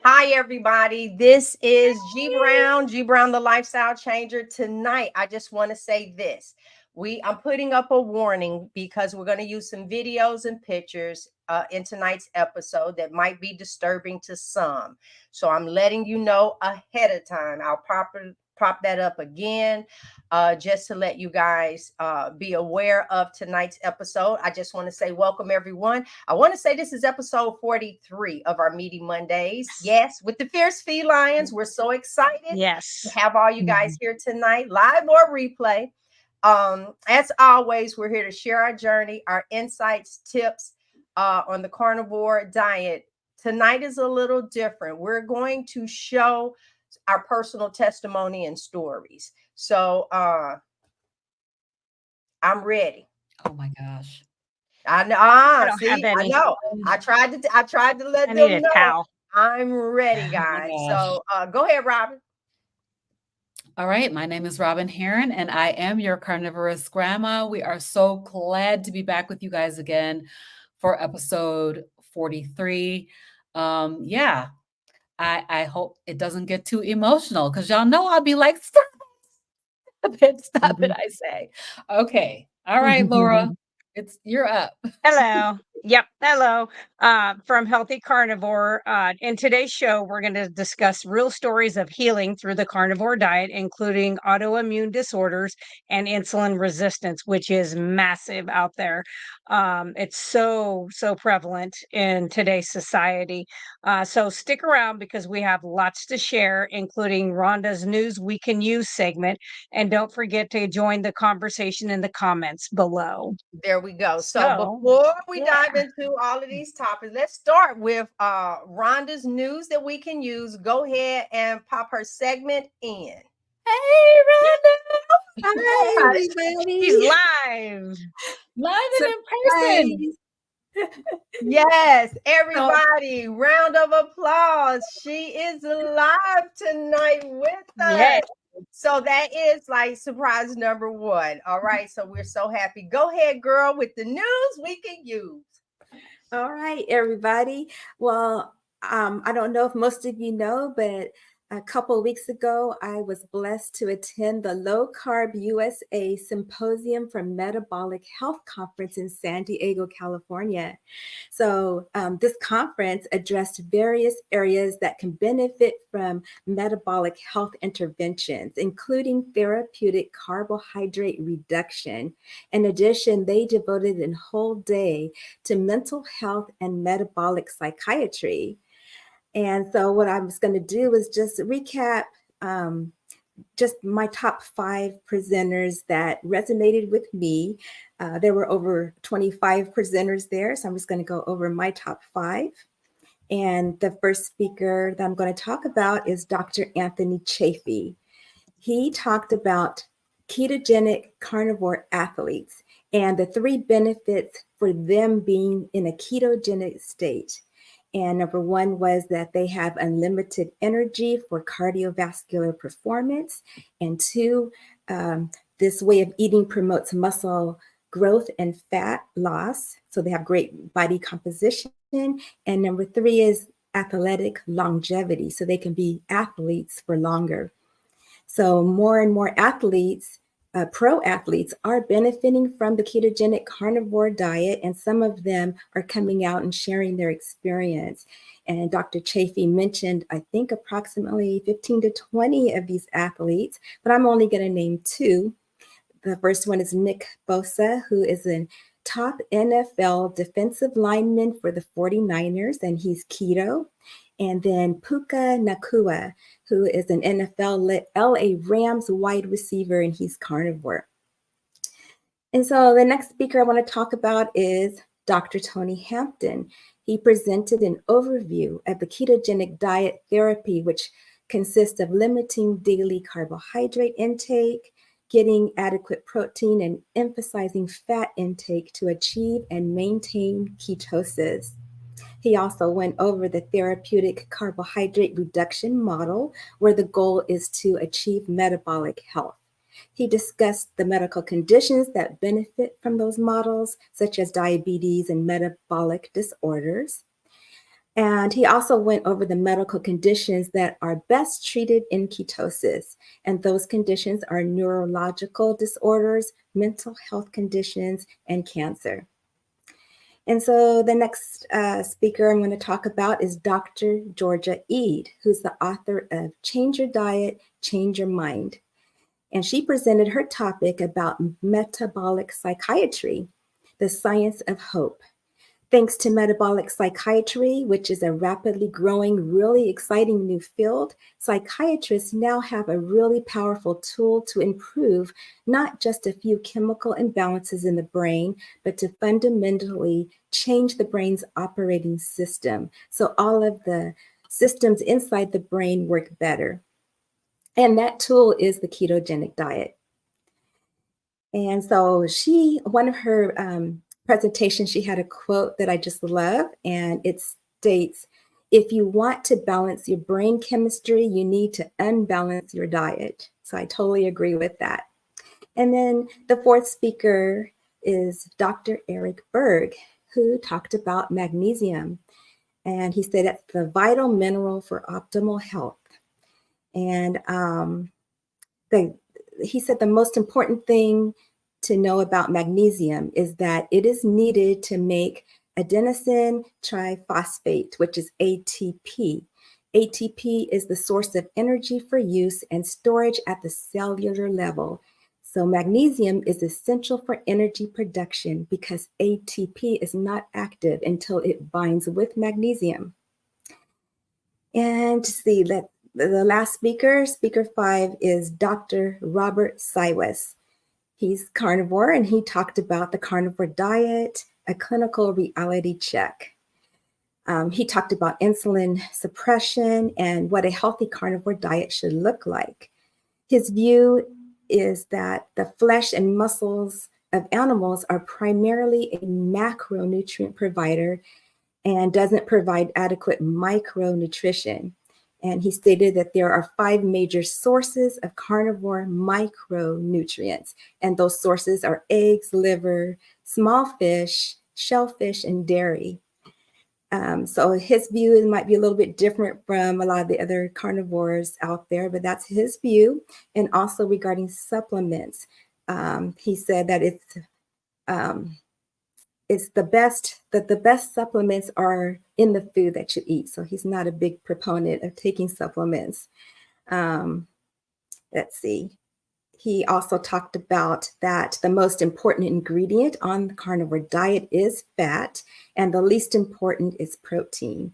Hi, everybody. This is G Brown, the lifestyle changer. Tonight, I just want to say this. I'm putting up a warning because we're going to use some videos and pictures in tonight's episode that might be disturbing to some. So I'm letting you know ahead of time. I'll prop that up again just to let you guys be aware of tonight's episode. I just want to say welcome, everyone. I want to say this is episode 43 of our Meaty Mondays. Yes, with the Fierce Felines. We're so excited to Yes. have all you guys here tonight, live or replay. As always, we're here to share our journey, our insights, tips on the carnivore diet. Tonight is a little different. We're going to show our personal testimony and stories. So I'm ready. Oh my gosh. I know. I don't have See, I any. know. I tried to let I need them a know towel. I'm ready, Oh my guys. gosh. So go ahead, Robin. All right. My name is Robin Heron, and I am your carnivorous grandma. We are so glad to be back with you guys again for episode 43. Yeah, I hope it doesn't get too emotional because y'all know I'll be like, stop it, I say. Okay. All right, Laura. You're up. Hello. Yep. Hello. From Healthy Carnivore. In today's show, we're going to discuss real stories of healing through the carnivore diet, including autoimmune disorders and insulin resistance, which is massive out there. It's so prevalent in today's society. So stick around because we have lots to share, including Rhonda's News We Can Use segment. And don't forget to join the conversation in the comments below. There we go. So So, before we yeah. dive into all of these topics, let's start with Rhonda's news that we can use. Go ahead and pop her segment in. Hey, Hi, Yes, she's everybody. live. Rhonda. Live and in person. Surprise. Yes, So, everybody, round of applause. She is live tonight with us. Yes. So that is like surprise number one. All right. So we're so happy. Go ahead, girl, with the news we can use. all right, everybody. Well, I don't know if most of you know, but a couple of weeks ago, I was blessed to attend the Low Carb USA Symposium for Metabolic Health Conference in San Diego, California. So, this conference addressed various areas that can benefit from metabolic health interventions, including therapeutic carbohydrate reduction. In addition, they devoted a whole day to mental health and metabolic psychiatry. And so, what I was going to do is just recap just my top 5 presenters that resonated with me. There were over 25 presenters there, so I'm just going to go over my top 5. And the first speaker that I'm going to talk about is Dr. Anthony Chafee. He talked about ketogenic carnivore athletes and the 3 benefits for them being in a ketogenic state. And number 1 was that they have unlimited energy for cardiovascular performance. And 2, this way of eating promotes muscle growth and fat loss. So they have great body composition. And number 3 is athletic longevity. So they can be athletes for longer. So more and more athletes, pro athletes, are benefiting from the ketogenic carnivore diet, and some of them are coming out and sharing their experience. And Dr. Chafee mentioned, I think, approximately 15 to 20 of these athletes, but I'm only going to name 2. The first one is Nick Bosa, who is a top NFL defensive lineman for the 49ers, and he's keto. And then Puka Nakua, who is an NFL LA Rams wide receiver, and he's carnivore. And so the next speaker I want to talk about is Dr. Tony Hampton. He presented an overview of the ketogenic diet therapy, which consists of limiting daily carbohydrate intake, getting adequate protein, and emphasizing fat intake to achieve and maintain ketosis. He also went over the therapeutic carbohydrate reduction model, where the goal is to achieve metabolic health. He discussed the medical conditions that benefit from those models, such as diabetes and metabolic disorders. And he also went over the medical conditions that are best treated in ketosis. And those conditions are neurological disorders, mental health conditions, and cancer. And so the next speaker I'm going to talk about is Dr. Georgia Ede, who's the author of Change Your Diet, Change Your Mind. And she presented her topic about metabolic psychiatry, the science of hope. Thanks to metabolic psychiatry, which is a rapidly growing, really exciting new field, psychiatrists now have a really powerful tool to improve not just a few chemical imbalances in the brain, but to fundamentally change the brain's operating system. So all of the systems inside the brain work better. And that tool is the ketogenic diet. And so one of her presentation, she had a quote that I just love, and it states, "If you want to balance your brain chemistry, you need to unbalance your diet." So I totally agree with that. And then the fourth speaker is Dr. Eric Berg, who talked about magnesium. And he said it's the vital mineral for optimal health. And he said the most important thing to know about magnesium is that it is needed to make adenosine triphosphate, which is ATP. ATP is the source of energy for use and storage at the cellular level. So magnesium is essential for energy production because ATP is not active until it binds with magnesium. And to see that the last speaker, speaker 5, is Dr. Robert Siwes. He's carnivore, and he talked about the carnivore diet, a clinical reality check. He talked about insulin suppression and what a healthy carnivore diet should look like. His view is that the flesh and muscles of animals are primarily a macronutrient provider and doesn't provide adequate micronutrition. And he stated that there are 5 major sources of carnivore micronutrients, and those sources are eggs, liver, small fish, shellfish, and dairy. So his view might be a little bit different from a lot of the other carnivores out there, but that's his view. And also regarding supplements, he said that it's the best supplements are in the food that you eat. So he's not a big proponent of taking supplements. Let's see. He also talked about that the most important ingredient on the carnivore diet is fat, and the least important is protein.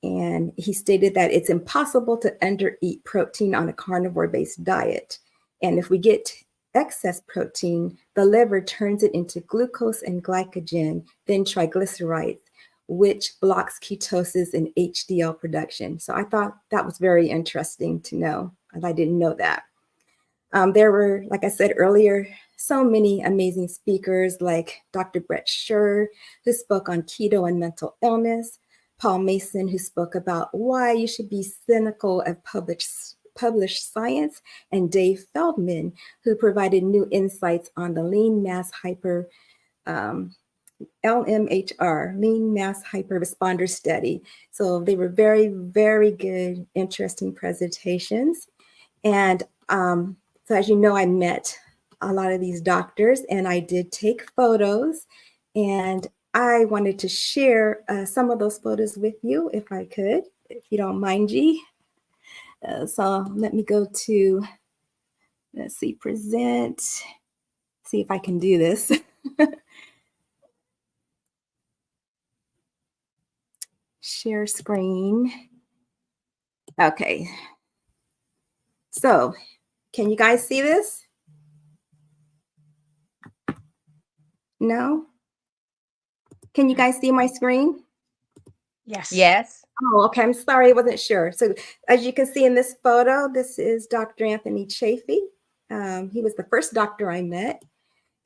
And he stated that it's impossible to undereat protein on a carnivore-based diet. And if we get excess protein, the liver turns it into glucose and glycogen, then triglycerides, which blocks ketosis and HDL production. So I thought that was very interesting to know, and I didn't know that. There were, like I said earlier, so many amazing speakers like Dr. Brett Scher, who spoke on keto and mental illness, Paul Mason, who spoke about why you should be cynical of published science, and Dave Feldman, who provided new insights on the lean mass hyper LMHR, lean mass hyper responder study. So they were very, very good, interesting presentations. And so as you know, I met a lot of these doctors, and I did take photos, and I wanted to share some of those photos with you if I could, if you don't mind, G. So let me go to, let's see, present, see if I can do this. Share screen. Okay. So can you guys see this? No? Can you guys see my screen? Yes. Yes. Oh, okay. I'm sorry, I wasn't sure. So as you can see in this photo, this is Dr. Anthony Chafee. He was the first doctor I met.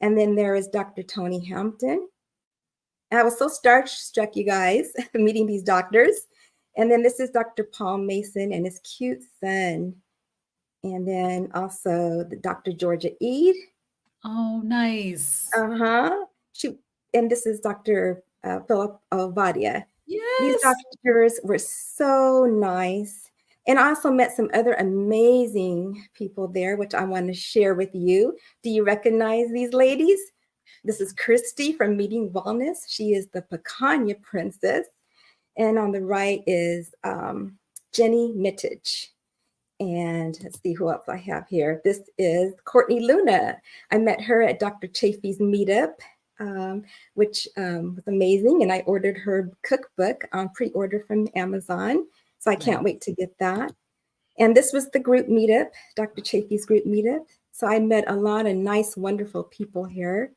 And then there is Dr. Tony Hampton. And I was so starstruck, you guys, meeting these doctors. And then this is Dr. Paul Mason and his cute son. And then also the Dr. Georgia Ede. Oh, nice. And this is Dr. Philip Ovadia. These Yes. doctors were so nice. And I also met some other amazing people there, which I want to share with you. Do you recognize these ladies? This is Christy from Meeting Wellness. She is the Picanha Princess. And on the right is Jenny Mittich. And let's see who else I have here. This is Courtney Luna. I met her at Dr. Chafee's meetup, which was amazing. And I ordered her cookbook on pre-order from Amazon. So I can't wait to get that. And this was the group meetup, Dr. Chafee's group meetup. So I met a lot of nice, wonderful people here.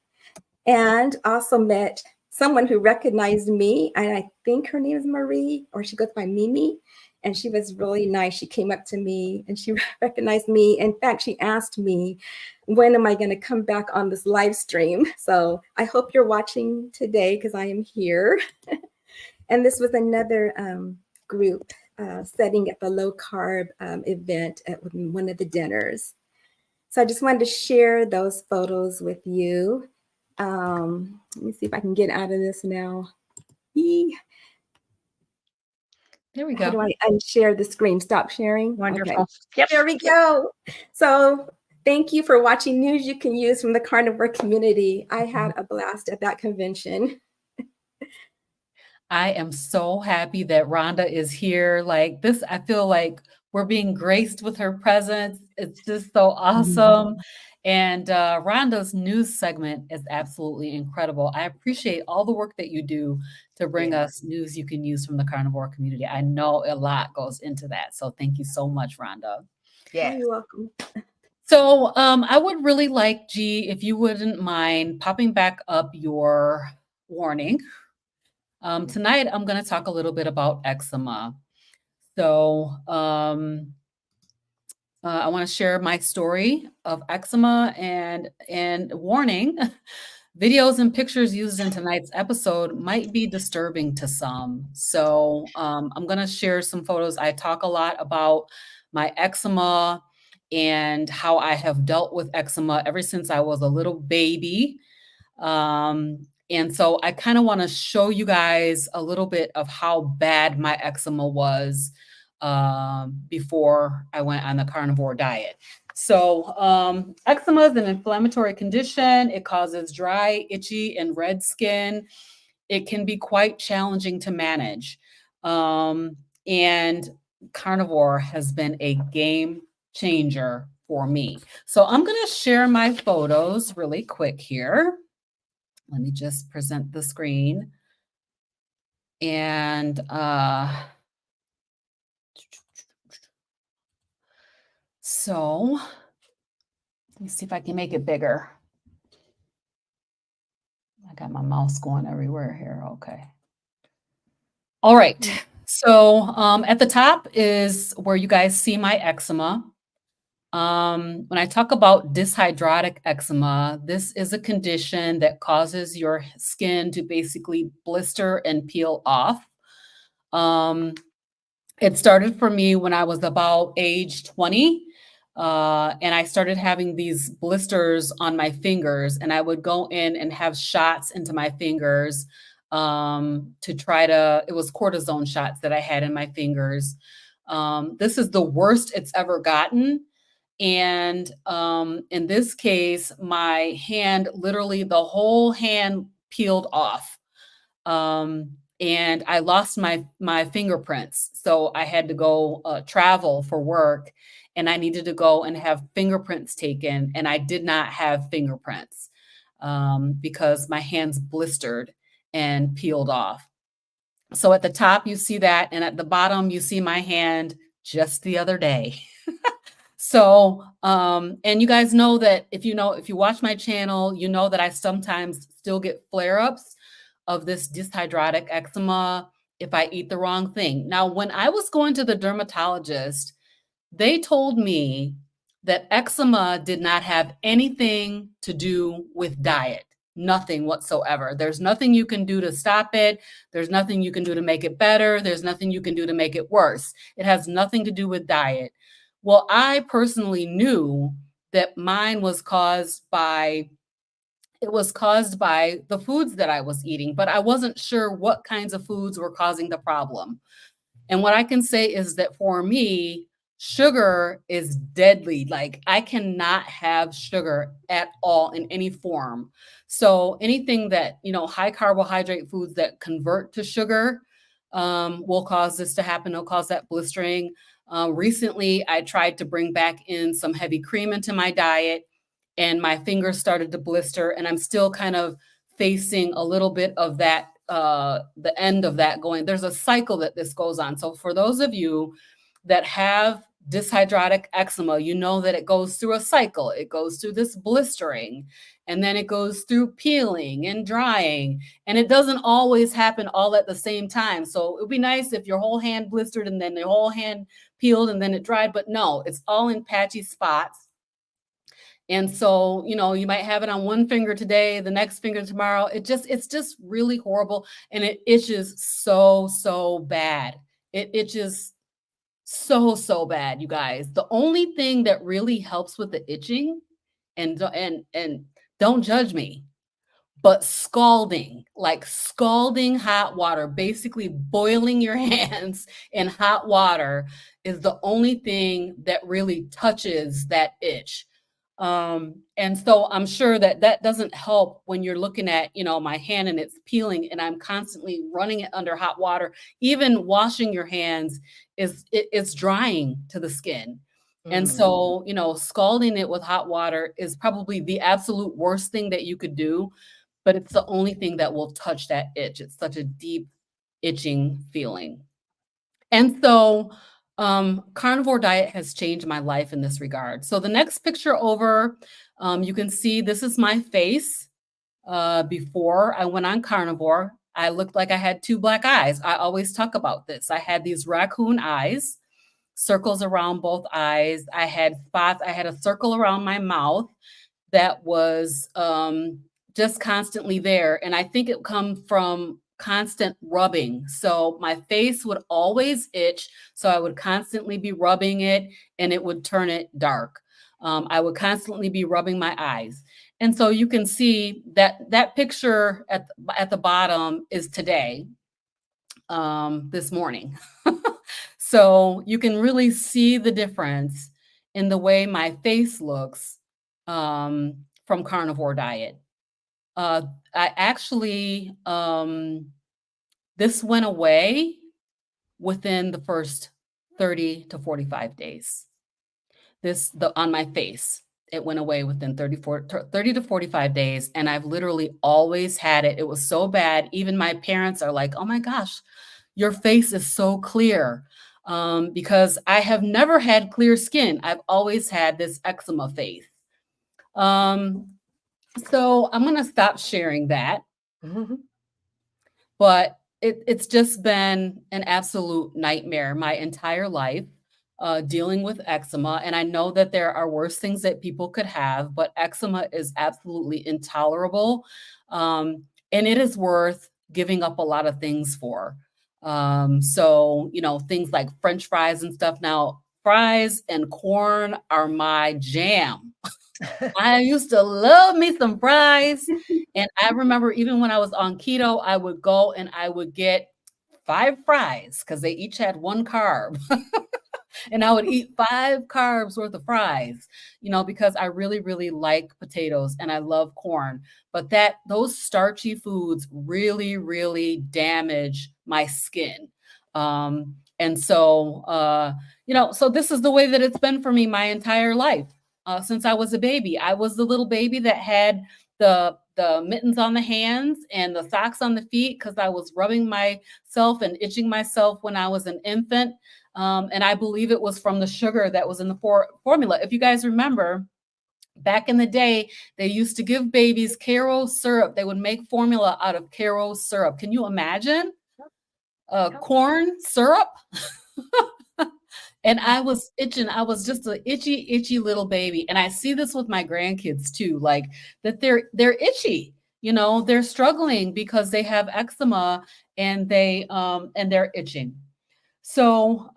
And also met someone who recognized me. And I think her name is Marie, or she goes by Mimi. And she was really nice. She came up to me and she recognized me. In fact, she asked me, when am I going to come back on this live stream? So I hope you're watching today because I am here. And this was another group setting at the low carb event at one of the dinners. So I just wanted to share those photos with you. Let me see if I can get out of this now. There we How do go. I unshare the screen? Stop sharing? Wonderful. Okay. Yep. There we go. So thank you for watching news you can use from the carnivore community. I had a blast at that convention. I am so happy that Rhonda is here. Like this, I feel like we're being graced with her presence. It's just so awesome. And Rhonda's news segment is absolutely incredible. I appreciate all the work that you do to bring us news you can use from the carnivore community. I know a lot goes into that. So thank you so much, Rhonda. Yes. You're welcome. So I would really like, G, if you wouldn't mind popping back up your warning. Tonight, I'm going to talk a little bit about eczema. So I want to share my story of eczema and warning, videos and pictures used in tonight's episode might be disturbing to some. So I'm going to share some photos. I talk a lot about my eczema and how I have dealt with eczema ever since I was a little baby. And so I kind of want to show you guys a little bit of how bad my eczema was before I went on the carnivore diet. So eczema is an inflammatory condition. It causes dry, itchy, and red skin. It can be quite challenging to manage. And carnivore has been a game changer for me. So I'm going to share my photos really quick here. Let me just present the screen. And so let me see if I can make it bigger. I got my mouse going everywhere here. Okay. All right. So at the top is where you guys see my eczema. When I talk about dyshydrotic eczema, this is a condition that causes your skin to basically blister and peel off. It started for me when I was about age 20, and I started having these blisters on my fingers, and I would go in and have shots into my fingers to try to, it was cortisone shots that I had in my fingers. This is the worst it's ever gotten. And in this case, my hand, literally the whole hand peeled off. And I lost my fingerprints. So I had to go travel for work, and I needed to go and have fingerprints taken. And I did not have fingerprints because my hands blistered and peeled off. So at the top, you see that. And at the bottom, you see my hand just the other day. So, and you guys know that if you watch my channel, you know that I sometimes still get flare-ups of this dyshydrotic eczema if I eat the wrong thing. Now, when I was going to the dermatologist, they told me that eczema did not have anything to do with diet, nothing whatsoever. There's nothing you can do to stop it. There's nothing you can do to make it better. There's nothing you can do to make it worse. It has nothing to do with diet. Well, I personally knew that mine was caused by it was caused by the foods that I was eating, but I wasn't sure what kinds of foods were causing the problem. And what I can say is that for me, sugar is deadly. Like I cannot have sugar at all in any form. So anything that, high carbohydrate foods that convert to sugar will cause this to happen. It'll cause that blistering. Recently, I tried to bring back in some heavy cream into my diet and my fingers started to blister, and I'm still kind of facing a little bit of that, the end of that going. There's a cycle that this goes on. So for those of you that have dyshydrotic eczema, you know that it goes through a cycle. It goes through this blistering, and then it goes through peeling and drying, and it doesn't always happen all at the same time. So it would be nice if your whole hand blistered and then your whole hand peeled and then it dried, but no, it's all in patchy spots. And so, you might have it on one finger today, the next finger tomorrow. It's just really horrible. And it itches so, so bad. It itches so, so bad, you guys. The only thing that really helps with the itching, and don't judge me, but scalding, like scalding hot water, basically boiling your hands in hot water is the only thing that really touches that itch. And so I'm sure that doesn't help when you're looking at, my hand and it's peeling and I'm constantly running it under hot water. Even washing your hands it's drying to the skin. And so, scalding it with hot water is probably the absolute worst thing that you could do, but it's the only thing that will touch that itch. It's such a deep itching feeling. And so carnivore diet has changed my life in this regard. So the next picture over, you can see this is my face before I went on carnivore. I looked like I had two black eyes. I always talk about this. I had these raccoon eyes, circles around both eyes. I had spots. I had a circle around my mouth that was just constantly there. And I think it comes from constant rubbing. So my face would always itch. So I would constantly be rubbing it and it would turn it dark. I would constantly be rubbing my eyes. And so you can see that picture at the bottom is today, this morning. So you can really see the difference in the way my face looks from carnivore diet. I actually, this went away within the first 30 to 45 days. On my face, it went away within 30 to 45 days. And I've literally always had it. It was so bad. Even my parents are like, oh my gosh, your face is so clear. Because I have never had clear skin. I've always had this eczema face. So I'm going to stop sharing that. But it's just been an absolute nightmare my entire life, dealing with eczema. And I know that there are worse things that people could have, but eczema is absolutely intolerable. And it is worth giving up a lot of things for. So, things like French fries and stuff. Now, fries and corn are my jam. I used to love me some fries. And I remember even when I was on keto, I would go and I would get 5 fries because they each had 1 carb. And I would eat 5 carbs worth of fries, because I really, really like potatoes and I love corn. But those starchy foods really, really damage my skin. And so, so this is the way that it's been for me my entire life. Since I was a baby. I was the little baby that had the mittens on the hands and the socks on the feet because I was rubbing myself and itching myself when I was an infant. And I believe it was from the sugar that was in the formula. If you guys remember, back in the day, they used to give babies Karo syrup. They would make formula out of Karo syrup. Can you imagine? Corn syrup? And I was itching. I was just an itchy little baby. And I see this with my grandkids too, like that they're itchy, they're struggling because they have eczema and they're itching. So,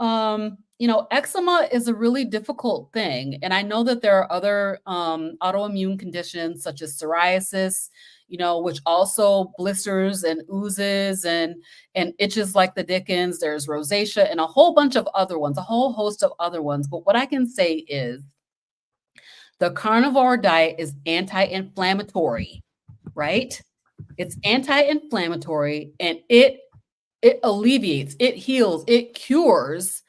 eczema is a really difficult thing. And I know that there are other autoimmune conditions such as psoriasis, which also blisters and oozes and itches like the dickens. There's rosacea and a whole bunch of other ones, a whole host of other ones. But what I can say is the carnivore diet is anti-inflammatory, right? It's anti-inflammatory, and it alleviates, it heals, it cures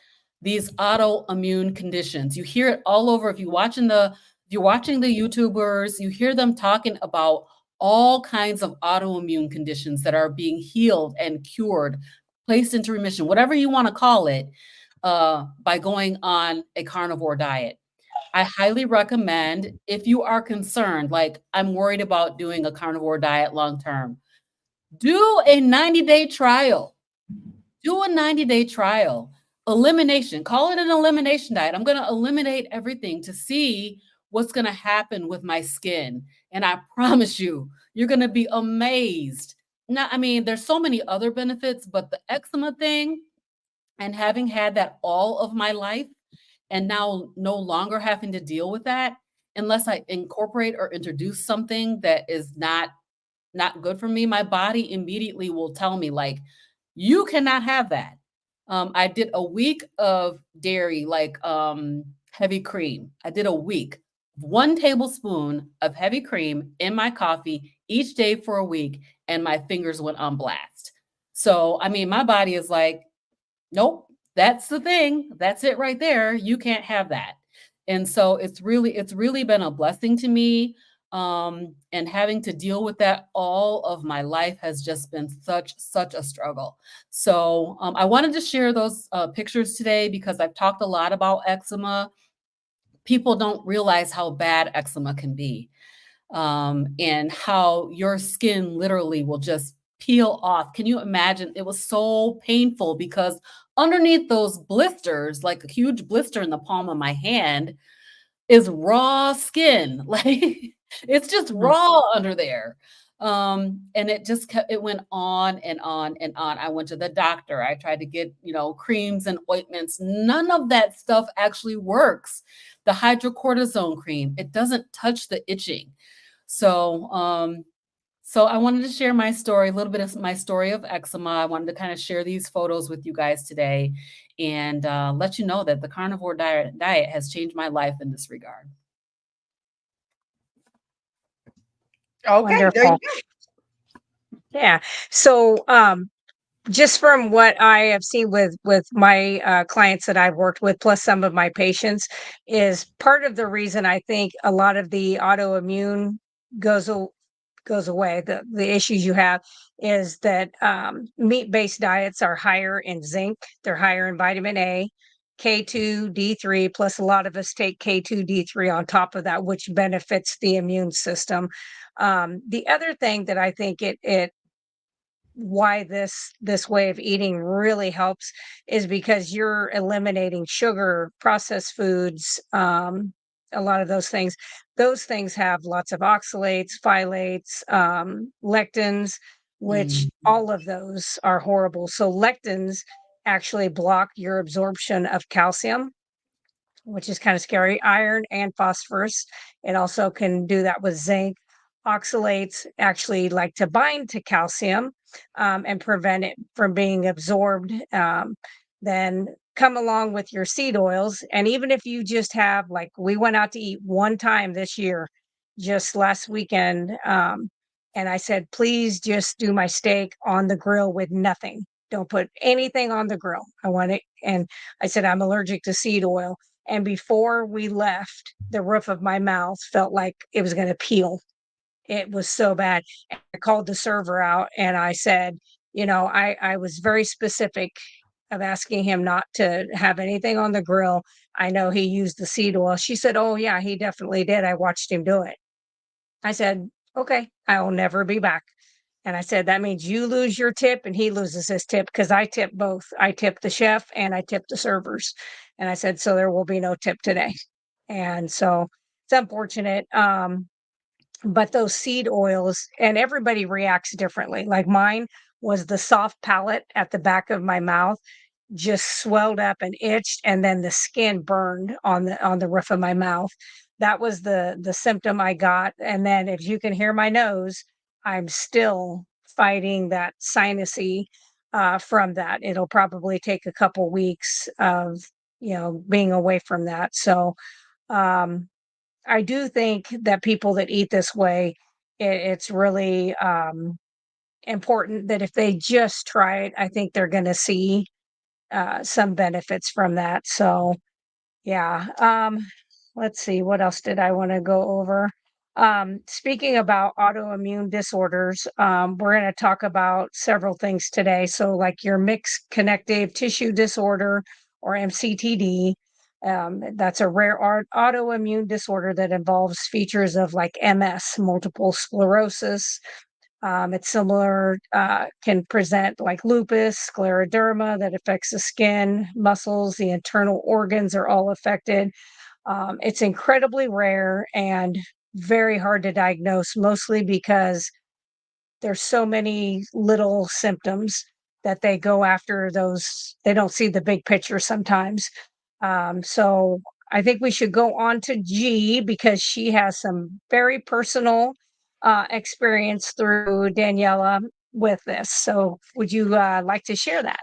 these autoimmune conditions. You hear it all over. If you're watching the YouTubers, you hear them talking about all kinds of autoimmune conditions that are being healed and cured, placed into remission, whatever you want to call it, by going on a carnivore diet. I highly recommend, if you are concerned, like I'm worried about doing a carnivore diet long term, do a 90-day trial. Do a 90-day trial. Elimination, call it an elimination diet. I'm going to eliminate everything to see what's going to happen with my skin. And I promise you, you're going to be amazed. Now, I mean, there's so many other benefits, but the eczema thing, and having had that all of my life and now no longer having to deal with that unless I incorporate or introduce something that is not good for me, my body immediately will tell me, like, you cannot have that. I did a week of dairy, like heavy cream. I did a week, 1 tablespoon of heavy cream in my coffee each day for a week, and my fingers went on blast. So, I mean, my body is like, nope, that's the thing. That's it right there. You can't have that. And so it's really been a blessing to me. And having to deal with that all of my life has just been such a struggle. So I wanted to share those pictures today because I've talked a lot about eczema. People don't realize how bad eczema can be, and how your skin literally will just peel off. Can you imagine? It was so painful because underneath those blisters, like a huge blister in the palm of my hand, is raw skin. Like it's just raw under there. And it went on and on and on. I went to the doctor. I tried to get, creams and ointments. None of that stuff actually works. The hydrocortisone cream, it doesn't touch the itching. So I wanted to share my story, a little bit of my story of eczema. I wanted to kind of share these photos with you guys today and let you know that the carnivore diet has changed my life in this regard. Okay, there you Wonderful. go. Yeah. So, just from what I have seen with my clients that I've worked with, plus some of my patients, is part of the reason I think a lot of the autoimmune goes goes away. The issues you have is that meat-based diets are higher in zinc, they're higher in vitamin A, K2, D3, plus a lot of us take K2, D3 on top of that, which benefits the immune system. The other thing that I think it why this way of eating really helps is because you're eliminating sugar, processed foods, a lot of those things have lots of oxalates, phthalates, lectins, which Mm. all of those are horrible. So lectins actually block your absorption of calcium, which is kind of scary. Iron and phosphorus. It also can do that with zinc. Oxalates actually like to bind to calcium, and prevent it from being absorbed. Then come along with your seed oils. And even if you just have, like, we went out to eat one time this year, just last weekend. And I said, please just do my steak on the grill with nothing. Don't put anything on the grill. I want it. And I said, I'm allergic to seed oil. And before we left, the roof of my mouth felt like it was going to peel. It was so bad. And I called the server out and I said, I was very specific of asking him not to have anything on the grill. I know he used the seed oil. She said, oh, yeah, he definitely did. I watched him do it. I said, okay, I will never be back. And I said, that means you lose your tip and he loses his tip, because I tip both. I tip the chef and I tip the servers. And I said, so there will be no tip today. And so it's unfortunate. But those seed oils, and everybody reacts differently. Like mine was the soft palate at the back of my mouth. just swelled up and itched, and then the skin burned on the roof of my mouth. That was the symptom I got. And then if you can hear my nose, I'm still fighting that sinusy from that. It'll probably take a couple weeks of, being away from that. So um, I do think that people that eat this way, it's really important that if they just try it, I think they're going to see some benefits from that. So, yeah. Let's see, what else did I want to go over? Speaking about autoimmune disorders, we're going to talk about several things today. So, like your mixed connective tissue disorder or MCTD. That's a rare autoimmune disorder that involves features of like MS, multiple sclerosis. It's similar, can present like lupus, scleroderma that affects the skin, muscles, the internal organs are all affected. It's incredibly rare and very hard to diagnose, mostly because there's so many little symptoms that they go after those. They don't see the big picture sometimes. So I think we should go on to G because she has some very personal experience through Daniela with this. So would you like to share that?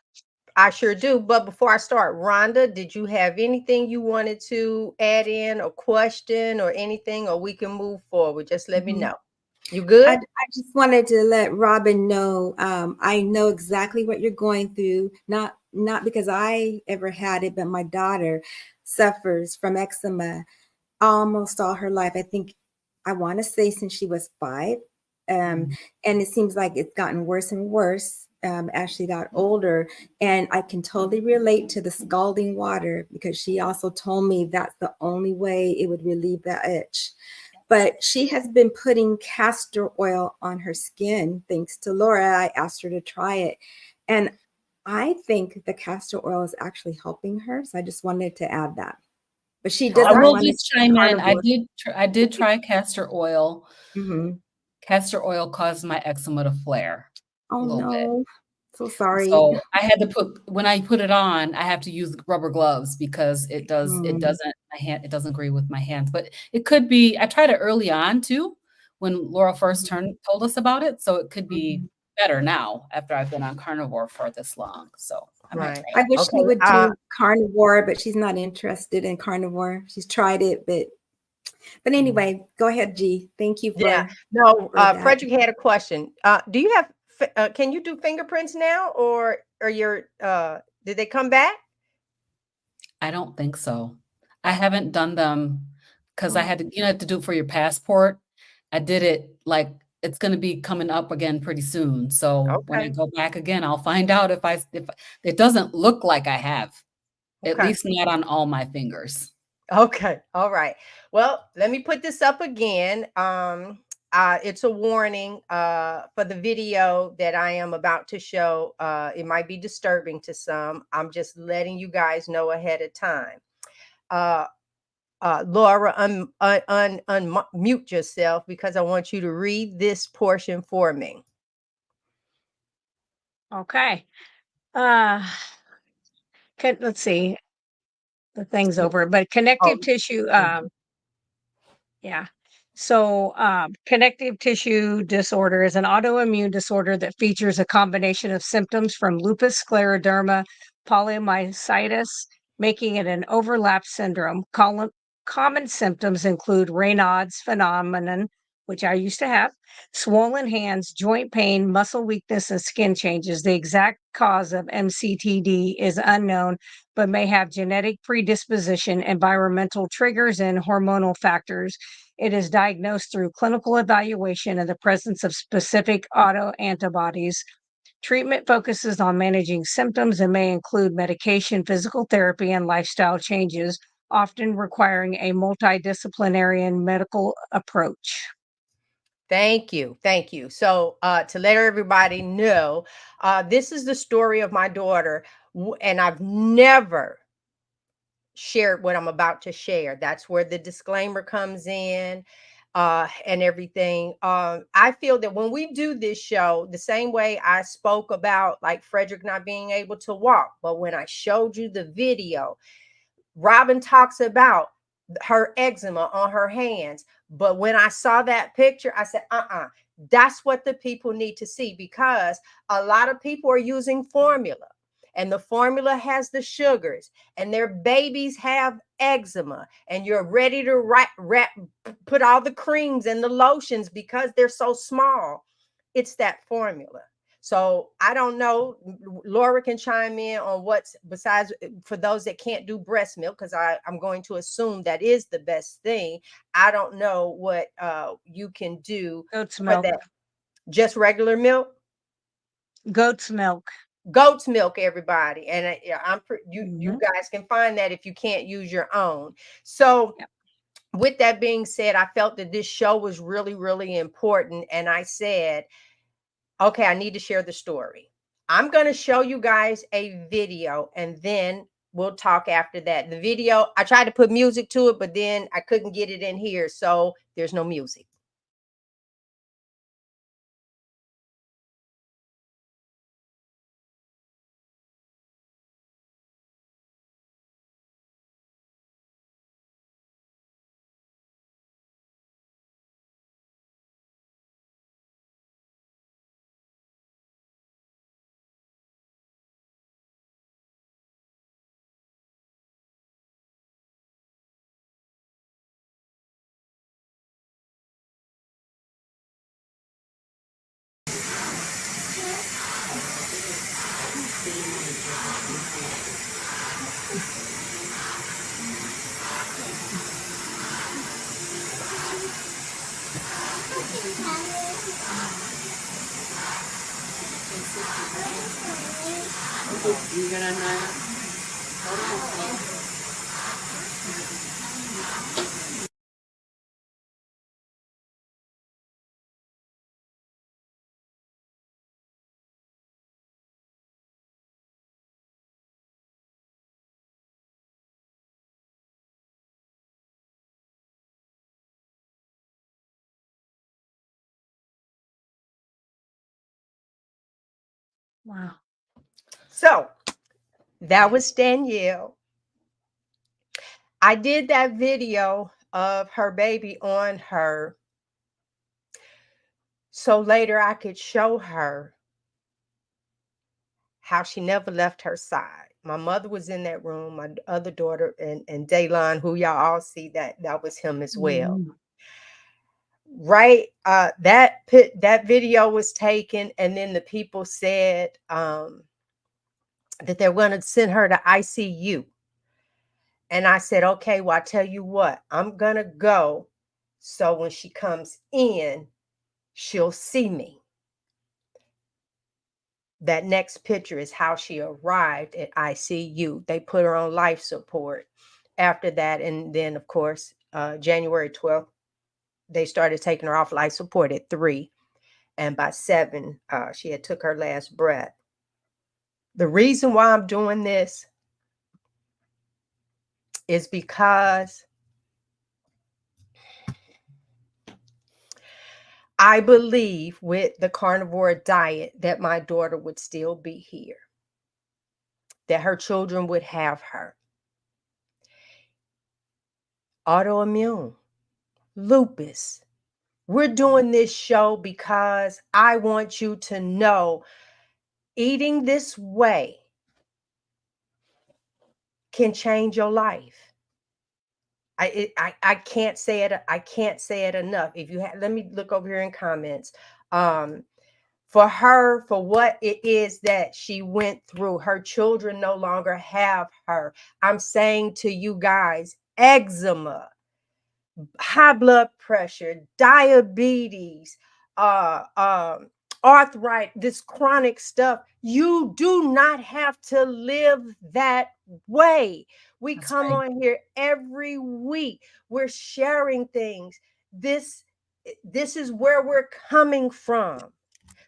I sure do. But before I start, Rhonda, did you have anything you wanted to add in, or question, or anything, or we can move forward? Just let me know. You good? I just wanted to let Robin know, I know exactly what you're going through, not because I ever had it, but my daughter suffers from eczema almost all her life. I want to say since she was 5. And it seems like it's gotten worse and worse as she got older. And I can totally relate to the scalding water because she also told me that's the only way it would relieve the itch. But she has been putting castor oil on her skin. Thanks to Laura, I asked her to try it. And I think the castor oil is actually helping her. So I just wanted to add that. But she I doesn't will want to just chime in. carnivore. I did try castor oil. Mm-hmm. Castor oil caused my eczema to flare a Oh little bit. no, so sorry. So I had to when I put it on, I have to use rubber gloves because it doesn't agree with my hands. But it could be, I tried it early on too, when Laura first told us about it. So it could be better now after I've been on carnivore for this long. So I might try I it. wish Okay. she would do carnivore, but she's not interested in carnivore. She's tried it, but anyway, go ahead, G. Thank you Yeah. for No, that. Frederick had a question. Do you have, can you do fingerprints now, or did they come back? I don't think so. I haven't done them because I Oh, had to, have to do it for your passport. I did it like it's going to be coming up again pretty soon. So when I Okay. go back again, I'll find out if it doesn't look like I have, at Okay. least not on all my fingers. Okay. All right. Well, let me put this up again. It's a warning for the video that I am about to show. It might be disturbing to some. I'm just letting you guys know ahead of time. Laura, unmute yourself because I want you to read this portion for me. Okay. Let's see. The thing's over, but Oh, connective tissue. Yeah. So, connective tissue disorder is an autoimmune disorder that features a combination of symptoms from lupus, scleroderma, polymyositis, making it an overlap syndrome. Common symptoms include Raynaud's phenomenon, which I used to have, swollen hands, joint pain, muscle weakness, and skin changes. The exact cause of MCTD is unknown, but may have genetic predisposition, environmental triggers, and hormonal factors. It is diagnosed through clinical evaluation and the presence of specific autoantibodies. Treatment focuses on managing symptoms and may include medication, physical therapy, and lifestyle changes, often requiring a multidisciplinary and medical approach. thank you. Thank you. So, to let everybody know, this is the story of my daughter, and I've never shared what I'm about to share. That's where the disclaimer comes in. and everything. I feel that when we do this show, the same way I spoke about like Frederick not being able to walk, but when I showed you the video, Robin talks about her eczema on her hands. But when I saw that picture, I said, that's what the people need to see, because a lot of people are using formula, and the formula has the sugars, and their babies have eczema, and you're ready to put all the creams and the lotions because they're so small. It's that formula. So I don't know. Laura can chime in on what's besides for those that can't do breast milk, because I'm going to assume that is the best thing. I don't know what you can do Goat's for milk. that. Just regular milk? Goat's milk. Goat's milk, everybody. And you Mhm. guys can find that if you can't use your own. So Yep. with that being said, I felt that this show was really, really important. And I said, okay, I need to share the story. I'm going to show you guys a video, and then we'll talk after that. The video, I tried to put music to it, but then I couldn't get it in here. So there's no music. Wow. So that was Danielle. I did that video of her baby on her, so later I could show her how she never left her side. My mother was in that room, my other daughter, and Daylon, who y'all all see, that was him as well. Mhm. Right. That video was taken, and then the people said that they're going to send her to ICU. And I said, okay, well, I tell you what, I'm going to go. So when she comes in, she'll see me. That next picture is how she arrived at ICU. They put her on life support after that. And then, of course, January 12th, they started taking her off life support at 3. And by 7, she had took her last breath. The reason why I'm doing this is because I believe with the carnivore diet that my daughter would still be here, that her children would have her. Autoimmune, lupus. We're doing this show because I want you to know eating this way can change your life. I can't say it. I can't say it enough. If you let me look over here in comments. For her, for what it is that she went through, her children no longer have her. I'm saying to you guys, eczema, high blood pressure, diabetes, arthritis, this chronic stuff. You do not have to live that way. We That's come right. on here every week. We're sharing things. This is where we're coming from.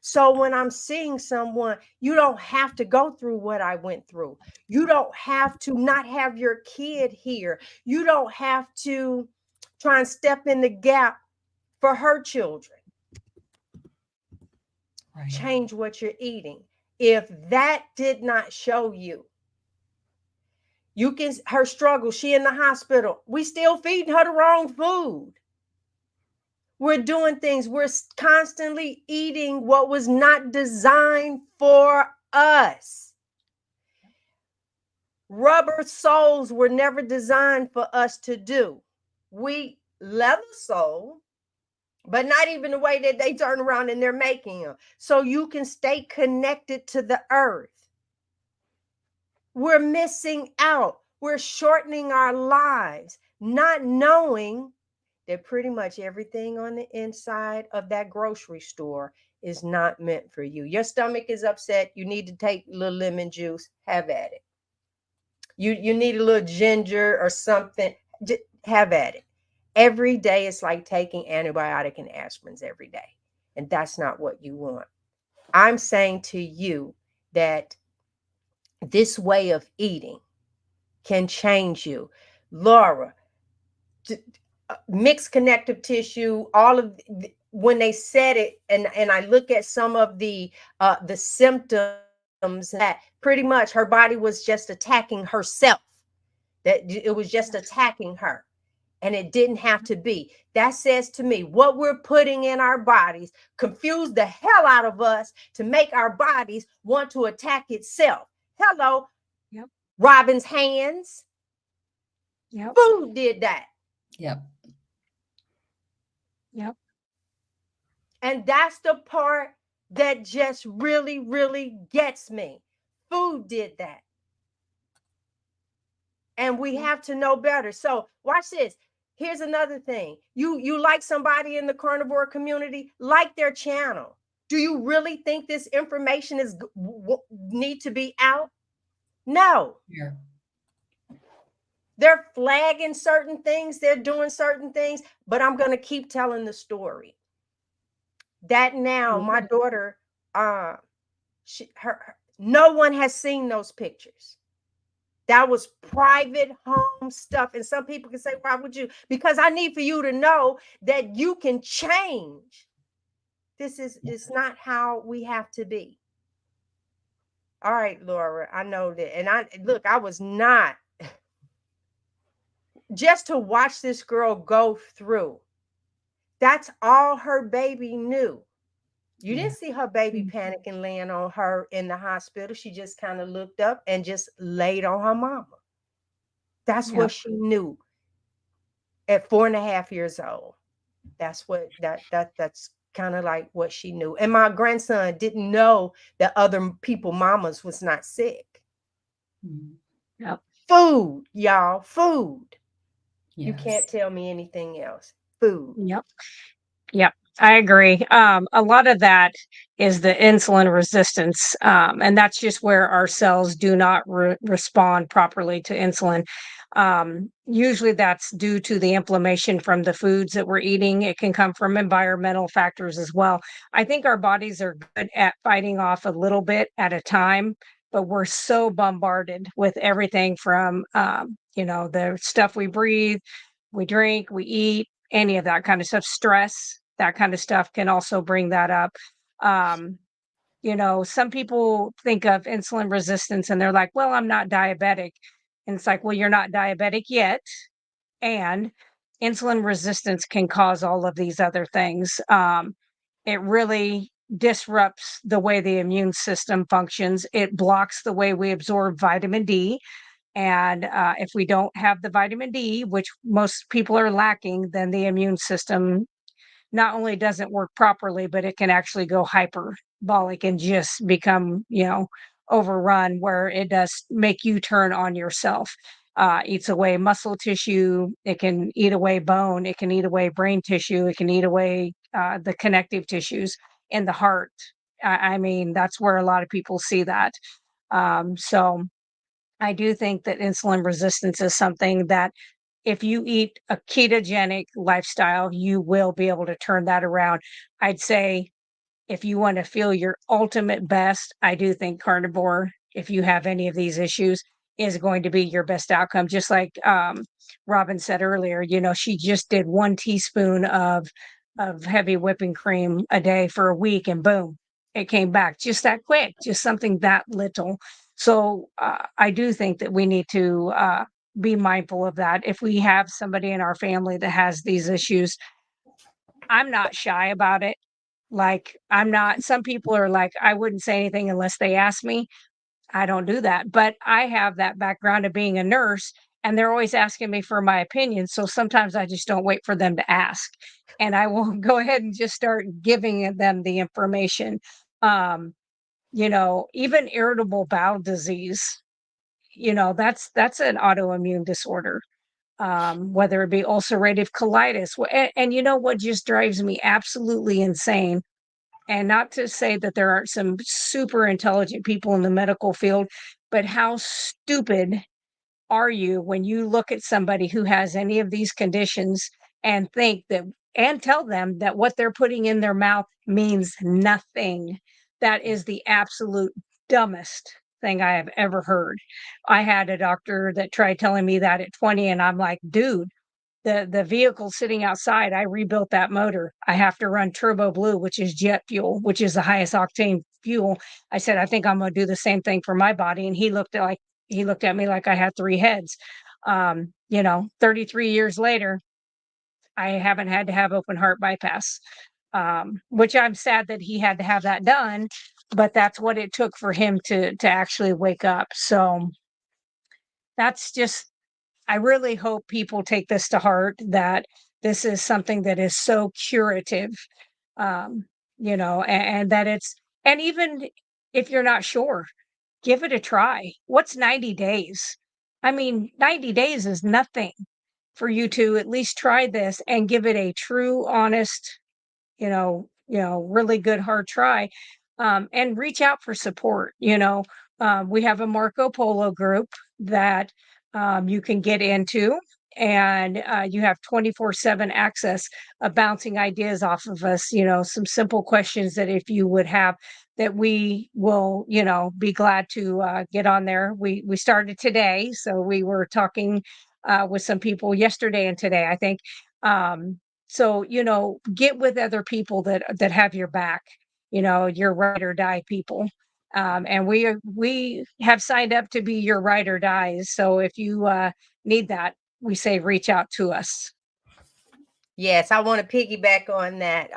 So when I'm seeing someone, you don't have to go through what I went through. You don't have to not have your kid here. You don't have to try and step in the gap for her children. Right. Change what you're eating. If that did not show you, you can, her struggle, she in the hospital, we still feeding her the wrong food. We're doing things, we're constantly eating what was not designed for us. Rubber soles were never designed for us to do. We leather sole, but not even the way that they turn around and they're making them. So you can stay connected to the earth. We're missing out. We're shortening our lives, not knowing that pretty much everything on the inside of that grocery store is not meant for you. Your stomach is upset. You need to take a little lemon juice. Have at it. You need a little ginger or something. Have at it. Every day it's like taking antibiotic and aspirins every day. And that's not what you want. I'm saying to you that this way of eating can change you. Laura, mixed connective tissue, all of when they said it, and I look at some of the symptoms, that pretty much her body was just attacking herself, that it was just attacking her, and it didn't have to be. That says to me, what we're putting in our bodies confuse the hell out of us to make our bodies want to attack itself. Hello. Yep. Robin's hands. Yep. Food did that. Yep. Yep. And that's the part that just really, really gets me. Food did that. And we have to know better. So watch this. Here's another thing. You like somebody in the carnivore community, like their channel. Do you really think this information is need to be out? No. Yeah. They're flagging certain things, they're doing certain things, but I'm going to keep telling the story. That now my daughter, no one has seen those pictures. That was private home stuff. And some people can say, why would you? Because I need for you to know that you can change. This is, it's not how we have to be. All right, Laura, I know that. And I was not, just to watch this girl go through. That's all her baby knew. You didn't see her baby panicking, laying on her in the hospital. She just kind of looked up and just laid on her mama. That's what she knew at 4.5 years old. That's what that's kind of like what she knew. And my grandson didn't know that other people mamas was not sick. Yep. Food, y'all, food. Yes. You can't tell me anything else. Food. Yep. Yep. I agree. A lot of that is the insulin resistance. And that's just where our cells do not respond properly to insulin. Usually that's due to the inflammation from the foods that we're eating. It can come from environmental factors as well. I think our bodies are good at fighting off a little bit at a time, but we're so bombarded with everything from, the stuff we breathe, we drink, we eat, any of that kind of stuff, stress, that kind of stuff can also bring that up. Some people think of insulin resistance and they're like, well, I'm not diabetic. And it's like, well, you're not diabetic yet. And insulin resistance can cause all of these other things. It really disrupts the way the immune system functions. It blocks the way we absorb vitamin D. And if we don't have the vitamin D, which most people are lacking, then the immune system not only doesn't work properly, but it can actually go hyperbolic and just become, overrun, where it does make you turn on yourself. Eats away muscle tissue. It can eat away bone. It can eat away brain tissue. It can eat away the connective tissues in the heart. I mean, that's where a lot of people see that. So I do think that insulin resistance is something that if you eat a ketogenic lifestyle, you will be able to turn that around. I'd say if you want to feel your ultimate best, I do think carnivore, if you have any of these issues, is going to be your best outcome. Just like Robin said earlier, she just did 1 teaspoon of of heavy whipping cream a day for a week, and boom, it came back just that quick, just something that little. So I do think that we need to be mindful of that. If we have somebody in our family that has these issues, I'm not shy about it. Like, I'm not, some people are like, I wouldn't say anything unless they ask me. I don't do that, but I have that background of being a nurse, and they're always asking me for my opinion, so sometimes I just don't wait for them to ask, and I will go ahead and just start giving them the information. Um, even irritable bowel disease, that's an autoimmune disorder, whether it be ulcerative colitis. And you know what just drives me absolutely insane, and not to say that there aren't some super intelligent people in the medical field, but how stupid are you when you look at somebody who has any of these conditions and think that, and tell them that what they're putting in their mouth means nothing? That is the absolute dumbest thing I have ever heard. I had a doctor that tried telling me that at 20, and I'm like, dude, the vehicle sitting outside, I rebuilt that motor. I have to run turbo blue, which is jet fuel, which is the highest octane fuel. I said, I think I'm going to do the same thing for my body. And he looked at me like I had three heads. 33 years later, I haven't had to have open heart bypass, which I'm sad that he had to have that done, but that's what it took for him to actually wake up. So that's just, I really hope people take this to heart, that this is something that is so curative, um, and that it's, and even if you're not sure, give it a try. What's 90 days? I mean, 90 days is nothing for you to at least try this and give it a true, honest, really good hard try, and reach out for support. We have a Marco Polo group that you can get into, and you have 24/7 access of bouncing ideas off of us. Some simple questions that if you would have, that we will, be glad to get on there. We started today, so we were talking with some people yesterday and today, I think. So, get with other people that have your back, your ride or die people. And we have signed up to be your ride or dies. So if you need that, we say reach out to us. Yes, I want to piggyback on that.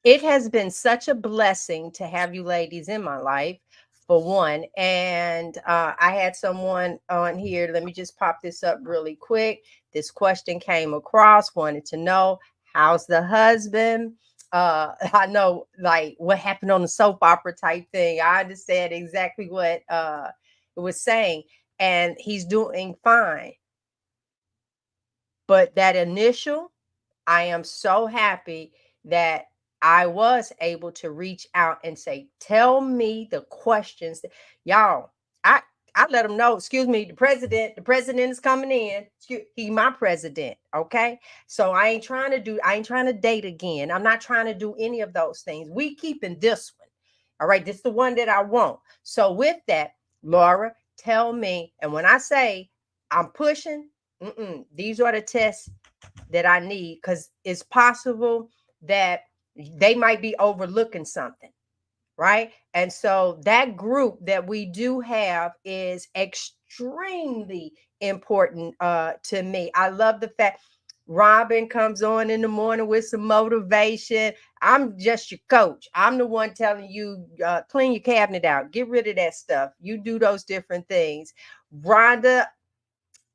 It has been such a blessing to have you ladies in my life, for one. And I had someone on here. Let me just pop this up really quick. This question came across, wanted to know, how's the husband? I know, like, what happened on the soap opera type thing. I understand exactly what it was saying. And he's doing fine. But that initial, I am so happy that I was able to reach out and say, tell me the questions y'all, I let them know, excuse me, the president is coming in. He my president. Okay. So I ain't trying to date again. I'm not trying to do any of those things. We keeping this one. All right. This is the one that I want. So with that, Laura, tell me. And when I say I'm pushing, these are the tests that I need, because it's possible that they might be overlooking something, right? And so that group that we do have is extremely important to me. I love the fact Robin comes on in the morning with some motivation. I'm just your coach. I'm the one telling you, clean your cabinet out, get rid of that stuff. You do those different things. Rhonda,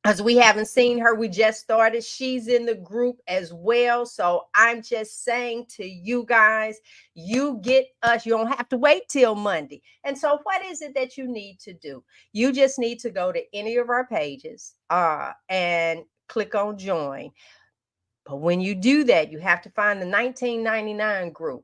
as we haven't seen her, we just started. She's in the group as well. So I'm just saying to you guys, you get us. You don't have to wait till Monday. And so what is it that you need to do? You just need to go to any of our pages and click on join. But when you do that, you have to find the 1999 group.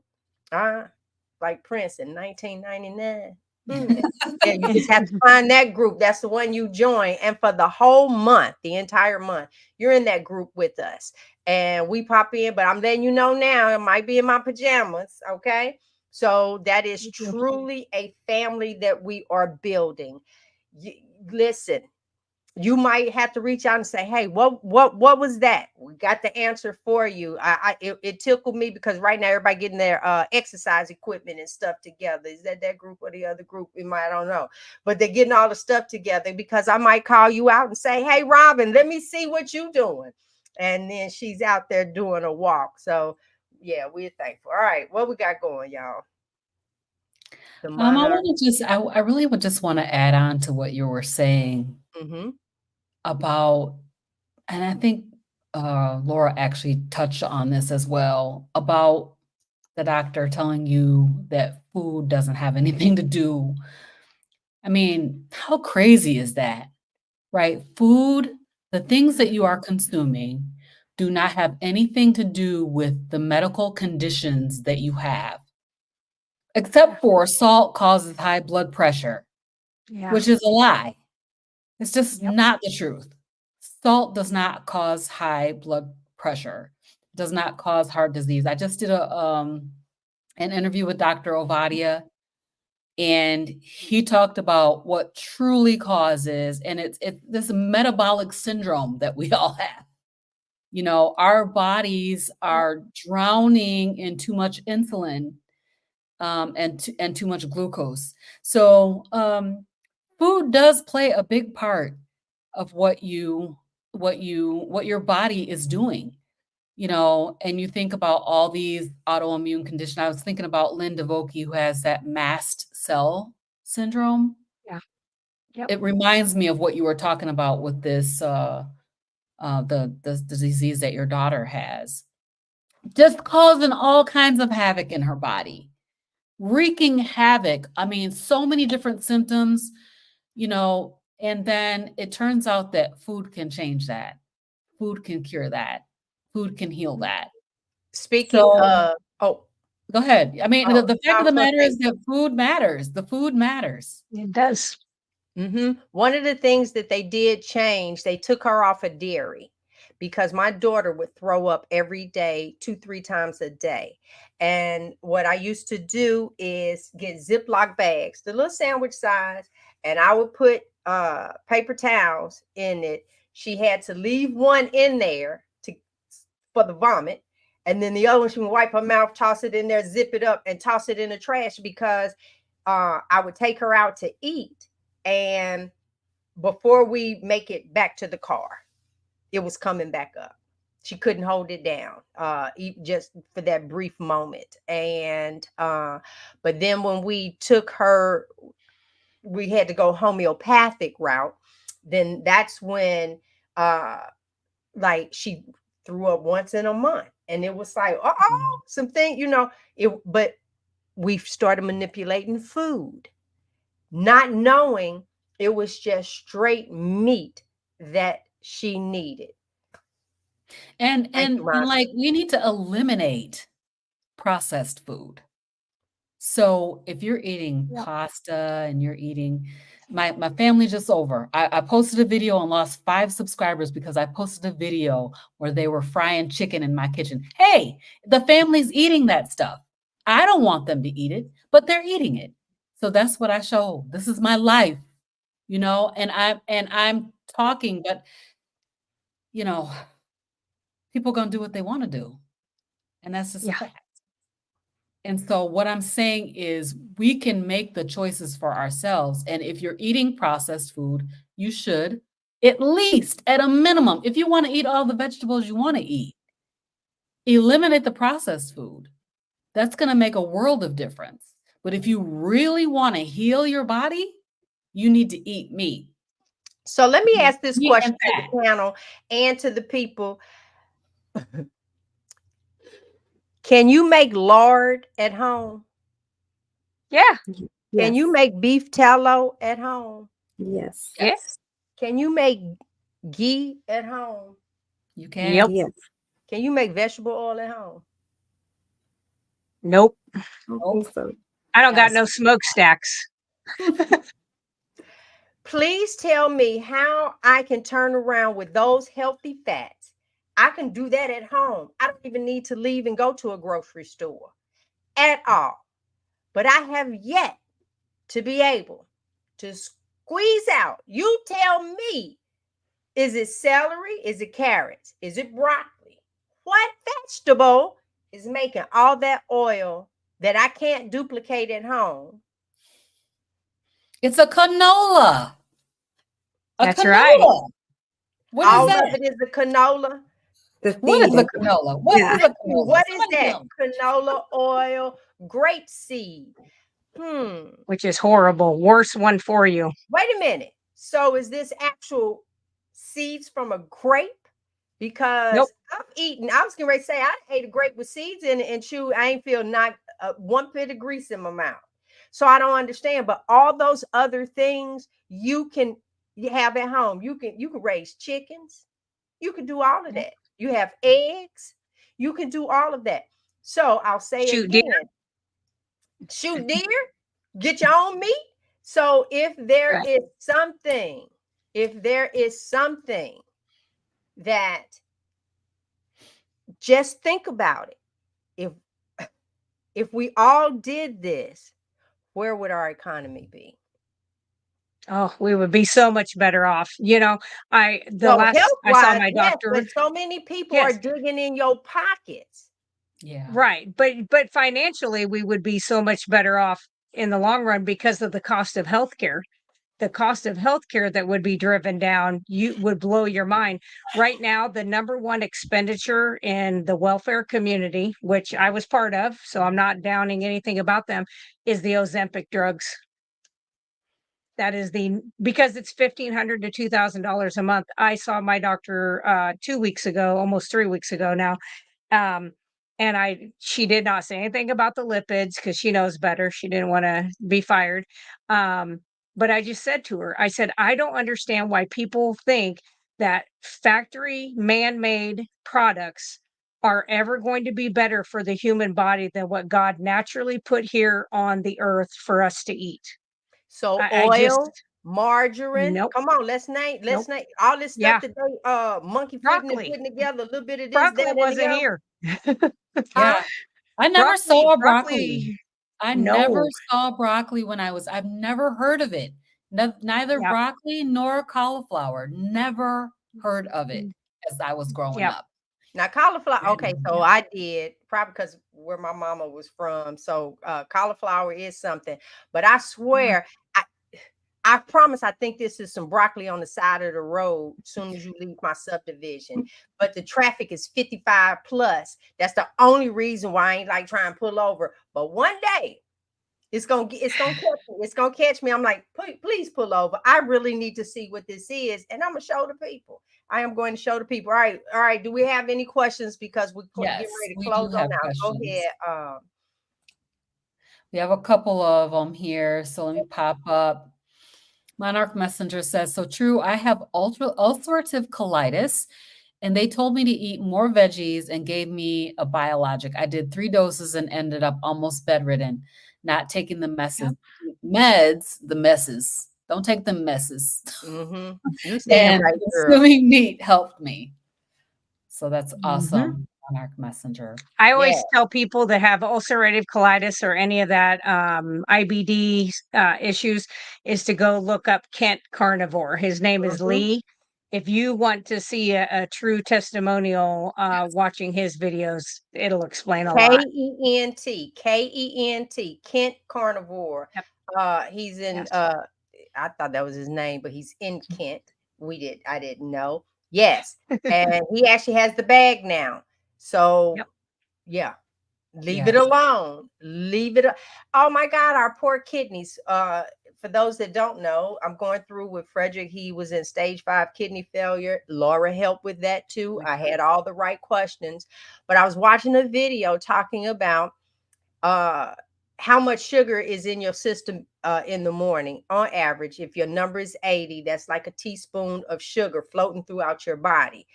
Like Prince in 1999. Yeah, you just have to find that group. That's the one you join. And for the whole month, the entire month, you're in that group with us. And we pop in, but I'm letting you know now, it might be in my pajamas. Okay. So that is truly a family that we are building. Listen, you might have to reach out and say, hey, what was that? We got the answer for you. It tickled me because right now everybody getting their exercise equipment and stuff together. Is that group or the other group? I don't know, but they're getting all the stuff together because I might call you out and say, hey, Robin, let me see what you doing. And then she's out there doing a walk. So yeah, we're thankful. All right, what we got going, y'all? The I monarch. want to just, I really would just want to add on to what you were saying Mm-hmm. about, and I think Laura actually touched on this as well, about the doctor telling you that food doesn't have anything to do. I mean, how crazy is that, right? Food, the things that you are consuming do not have anything to do with the medical conditions that you have, except for salt causes high blood pressure, Yeah. which is a lie. It's just Yep. not the truth. Salt does not cause high blood pressure, does not cause heart disease. I just did an interview with Dr. Ovadia, and he talked about what truly causes, and it's this metabolic syndrome that we all have. You know, our bodies are drowning in too much insulin, and too much glucose. So food does play a big part of what your body is doing. You know, and you think about all these autoimmune conditions. I was thinking about Lynn DeVoke, who has that mast cell syndrome. Yeah. Yep. It reminds me of what you were talking about with this the disease that your daughter has, just causing all kinds of havoc in her body, wreaking havoc. I mean, so many different symptoms, you know, and then it turns out that food can change that. Food can cure that. Food can heal that. Speaking So of, oh, go ahead. I mean, oh, the I fact of was the gonna matter say, is that food matters. The food matters. It does. one of the things that they did change, they took her off of dairy because my daughter would throw up every day, 2, 3 times a day. And what I used to do is get Ziploc bags, the little sandwich size, and I would put paper towels in it. She had to leave one in there for the vomit. And then the other one, she would wipe her mouth, toss it in there, zip it up, and toss it in the trash because I would take her out to eat. And before we make it back to the car, it was coming back up. She couldn't hold it down, just for that brief moment. And but then when we took her, we had to go homeopathic route. Then that's when like she threw up once in a month, and it was like, something, but we started manipulating food, not knowing it was just straight meat that she needed. And Thank you, and Ron. like we need to eliminate processed food. So if you're eating Yep. pasta and you're eating, my family just over. I posted a video and lost 5 subscribers because I posted a video where they were frying chicken in my kitchen. Hey, the family's eating that stuff. I don't want them to eat it, but they're eating it. So that's what I show. This is my life, you know, and I'm talking, but you know, people gonna do what they want to do. And that's just a Yeah. fact. And so what I'm saying is we can make the choices for ourselves. And if you're eating processed food, you should, at least at a minimum, if you want to eat all the vegetables you want to eat, eliminate the processed food. That's going to make a world of difference. But if you really want to heal your body, you need to eat meat. So let me ask this Meat question and to fat. the panel and to the people. Can you make lard at home? Yeah. Can you Yes. make beef tallow at home? Yes. Yes. Can you make ghee at home? You Yep. can. Yes. Can you make vegetable oil at home? Nope. I don't Nope. think so. I don't got Yes. no smokestacks. Please tell me how I can turn around with those healthy fats. I can do that at home. I don't even need to leave and go to a grocery store at all. But I have yet to be able to squeeze out. You tell me Is it celery? Is it carrots? Is it broccoli? What vegetable is making all that oil that I can't duplicate at home? It's a canola. A That's right. canola. What is All that? of it is a canola. The What is feed. a canola? What Yeah. is a canola? What is Somebody that? tell me. Canola oil, grape seed. Which is horrible. Worst one for you. Wait a minute. So is this actual seeds from a grape? Nope. Because I was getting ready to say I ate a grape with seeds in it and chew. I ain't feel not one bit of grease in my mouth. So I don't understand. But all those other things you have at home. You can raise chickens. You can do all of that. You have eggs. You can do all of that. So I'll say Shoot, dear. again, shoot deer, get your own meat. So if there Right. is something, that just think about it. If we all did this, where would our economy be? Oh, we would be so much better off. The No, last health I saw wise, my yes, doctor. but so many people are Yes, digging in your pockets. Yeah. right. But financially, we would be so much better off in the long run because of the cost of healthcare. The cost of healthcare that would be driven down, you would blow your mind. Right now, the number one expenditure in the welfare community, which I was part of, so I'm not downing anything about them, is the Ozempic drugs. That is because it's $1,500 to $2,000 a month. I saw my doctor 2 weeks ago, almost 3 weeks ago now. Um, and she did not say anything about the lipids because she knows better. She didn't want to be fired. Um, but I just said to her, I said, I don't understand why people think that factory man-made products are ever going to be better for the human body than what God naturally put here on the earth for us to eat. So I just, oil, margarine. nope, Come on, let's nope. name all this stuff Yeah, that they monkey footing and broccoli. putting together, a little bit of this, Broccoli that, and the wasn't other. here. Huh? Yeah. I never Broccoli, saw broccoli. broccoli. I never No. saw broccoli I've never heard of it. Neither Yep. broccoli nor cauliflower. Never heard of it as I was growing Yep. up. Now cauliflower, okay, And so yeah. I did probably because where my mama was from. So cauliflower is something, but I Mhm. swear, I promise I think this is some broccoli on the side of the road soon as you leave my subdivision. But the traffic is 55 plus. That's the only reason why I ain't like trying to pull over. But one day it's gonna catch me. It's gonna catch me. I'm like, please pull over. I really need to see what this is, and I'm gonna show the people. I am going to show the people. All right. Do we have any questions? Because we're getting Yes, ready to we close do on have out. Go questions. ahead. We have a couple of them here, so let me pop up. Monarch Messenger says, so true. I have ulcerative colitis, and they told me to eat more veggies and gave me a biologic. I did 3 doses and ended up almost bedridden, not taking the messes. Don't take the messes. You said it And right, girl. consuming meat helped me. So that's Mhm. awesome, Monarch Messenger. I Yeah. always tell people that have ulcerative colitis or any of that IBD issues is to go look up Kent Carnivore. His name is Mhm. Lee. If you want to see a true testimonial watching his videos, it'll explain a lot. Kent, Carnivore. Yep. He's in Yes. I thought that was his name, but he's in Kent. I didn't know. Yes. And he actually has the bag now. So Yep. yeah, leave it Yes. alone. Oh my God, our poor kidneys. For those that don't know, I'm going through with Frederick. He was in stage 5 kidney failure. Laura helped with that too. I had all the right questions, but I was watching a video talking about how much sugar is in your system in the morning on average. If your number is 80, that's like a teaspoon of sugar floating throughout your body,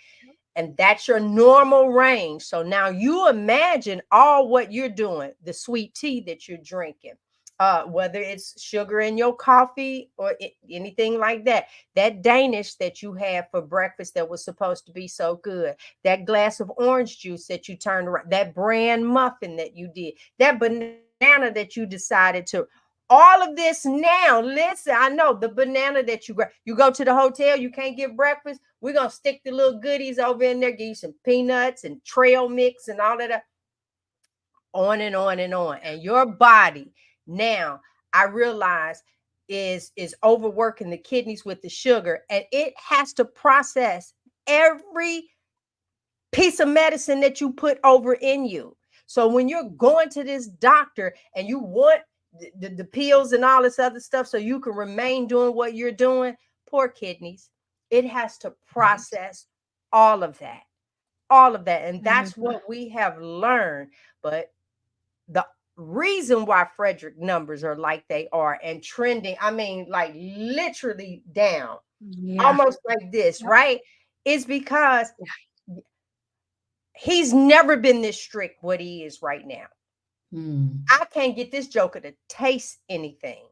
and that's your normal range. So now you imagine all what you're doing, the sweet tea that you're drinking, whether it's sugar in your coffee or anything like that, that Danish that you had for breakfast that was supposed to be so good, that glass of orange juice that you turned around, that bran muffin that you did, that banana that you decided to, all of this now. Listen, I know the banana that you go to the hotel, you can't get breakfast. We're going to stick the little goodies over in there, give you some peanuts and trail mix and all of that. On and on and on. And your body now, I realize, is overworking the kidneys with the sugar, and it has to process every piece of medicine that you put over in you. So when you're going to this doctor and you want the pills and all this other stuff so you can remain doing what you're doing, poor kidneys, it has to process all of that. And that's what we have learned. But the reason why Frederick numbers are like they are and trending, I mean, like literally down, almost like this, right? Is because he's never been this strict what he is right now. I can't get this joker to taste anything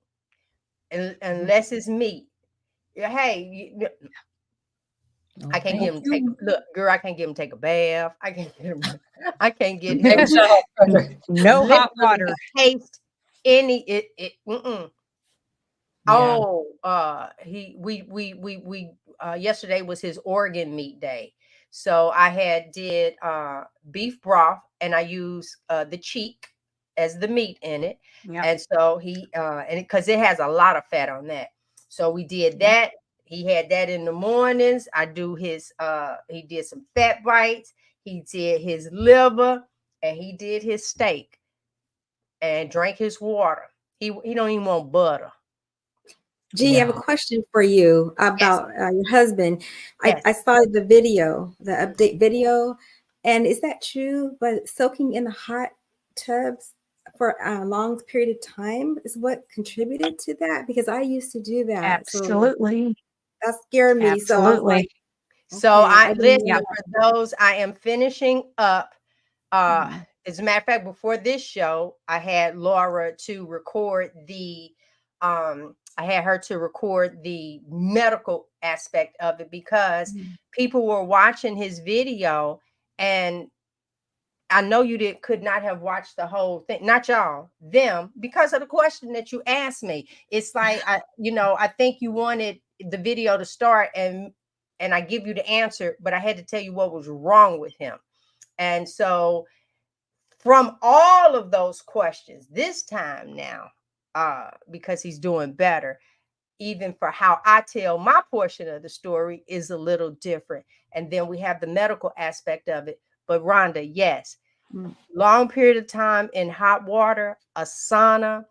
unless it's meat. Hey, I can't get him to take girl. I can't get him to take a bath. I can't get him no hot water. Taste any yesterday was his organ meat day. So I did beef broth, and I use the cheek as the meat in it. And so because it has a lot of fat on that. So we did that. He had that in the mornings. I do his he did some fat bites, he did his liver, and he did his steak, and drank his water. He don't even want butter. Gee, I have a question for you about your husband. I saw the video, the update video, and is that true? But soaking in the hot tubs for a long period of time is what contributed to that? Because I used to do that. Absolutely. So that scared me. Absolutely. So I was like, so I listen for those. I am finishing up. As a matter of fact, before this show, I had Laura to record the I had her to record the medical aspect of it, because people were watching his video, and I know you could not have watched the whole thing, not y'all, them, because of the question that you asked me. It's like, I think you wanted the video to start and I give you the answer, but I had to tell you what was wrong with him. And so from all of those questions this time now, because he's doing better, even for how I tell my portion of the story is a little different. And then we have the medical aspect of it. But Rhonda, yes, long period of time in hot water, a sauna,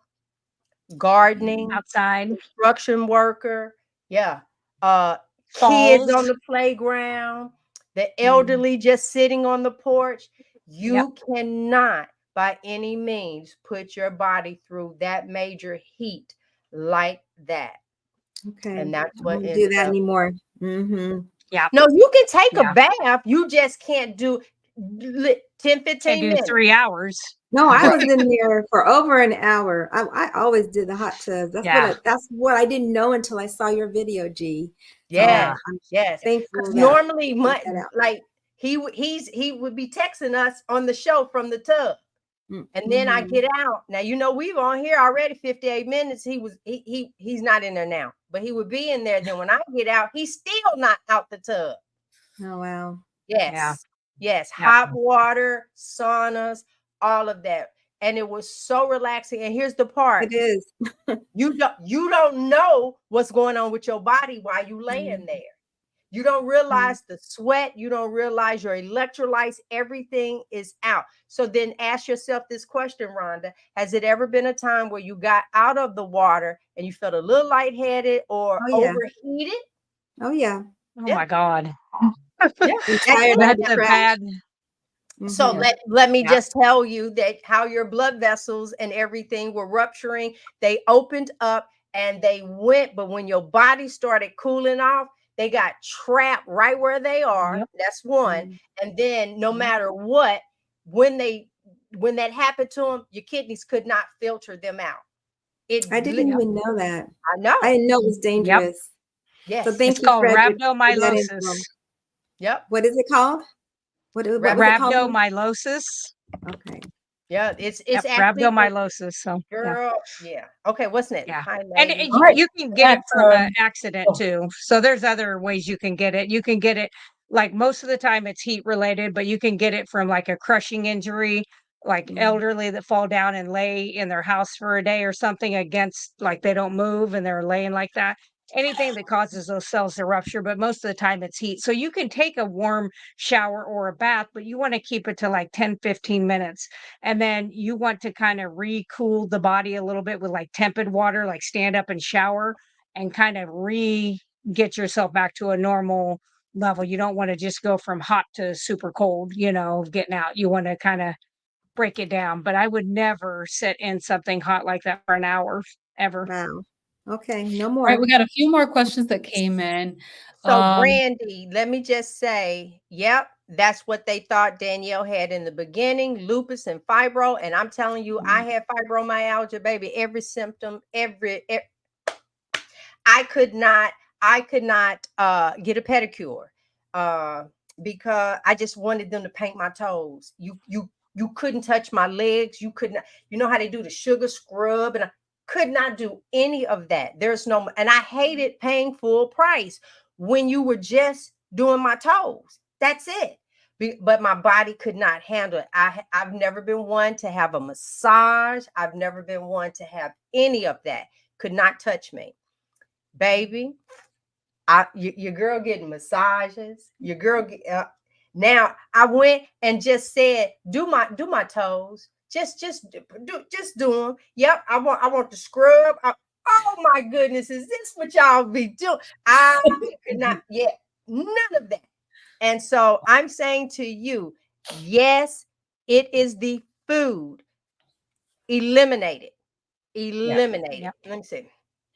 gardening, outside, construction worker, kids on the playground, the elderly just sitting on the porch. You cannot by any means put your body through that major heat like that. Okay. And that's I what don't do that anymore. Yeah. No, you can take a bath. You just can't do 10, 15 minutes. 3 hours. No, I was in there for over an hour. I always did the hot tubs. That's what I didn't know until I saw your video, G. Yes, so yes. Thankful. Normally, like he would be texting us on the show from the tub, and then I get out. Now we've on here already 58 minutes. He's not in there now, but he would be in there. Then when I get out, he's still not out the tub. Oh wow. Yes, hot water, saunas, all of that. And it was so relaxing. And here's the part. It is. You don't know what's going on with your body while you laying there. You don't realize the sweat. You don't realize your electrolytes. Everything is out. So then ask yourself this question, Rhonda. Has it ever been a time where you got out of the water and you felt a little lightheaded or overheated? Oh, yeah. Oh, my God. That's a bad. So let me just tell you that how your blood vessels and everything were rupturing. They opened up and they went, but when your body started cooling off, they got trapped right where they are. That's one. And then no matter what, when that happened to them, your kidneys could not filter them out. I didn't even know that. I know. I didn't know it was dangerous. Yes. So thank it's you, called Frederick, rhabdomyolysis. What is it called? What is it called? Rhabdomyolysis. Okay. Yeah, it's Yep, actually rhabdomyolysis. So yeah. girl. Yeah. Okay, what's next? Yeah. Hi, And lady. All right. you can get it That's from an accident oh, too. So there's other ways you can get it. You can get it like most of the time it's heat related, but you can get it from like a crushing injury, like elderly that fall down and lay in their house for a day or something against like they don't move and they're laying like that. Anything that causes those cells to rupture, but most of the time it's heat. So you can take a warm shower or a bath, but you want to keep it to like 10-15 minutes. And then you want to kind of re-cool the body a little bit with like tepid water, like stand up and shower and kind of get yourself back to a normal level. You don't want to just go from hot to super cold, getting out. You want to kind of break it down. But I would never sit in something hot like that for an hour ever. Wow. Okay, no all right. more. We got a few more questions that came in. So, Um, Brandy, let me just say, yep, that's what they thought Danielle had in the beginning, lupus and fibro. And I'm telling you, I had fibromyalgia, baby. Every symptom, I could not, get a pedicure uh, because I just wanted them to paint my toes. You couldn't touch my legs. You could not. You know how they do the sugar scrub, and I could not do any of that. There's no, and I hated paying full price when you were just doing my toes. That's it. But my body could not handle it. I've never been one to have a massage. I've never been one to have any of that. Could not touch me, baby. Your girl getting massages. Your girl. Now I went and just said, do my toes. Just do them. Yep. I want to scrub. Oh my goodness, is this what y'all be doing? I could not. Yeah, none of that. And so I'm saying to you, yes, it is the food. Eliminate it. Yeah. Eliminate it. Yeah. Let me see.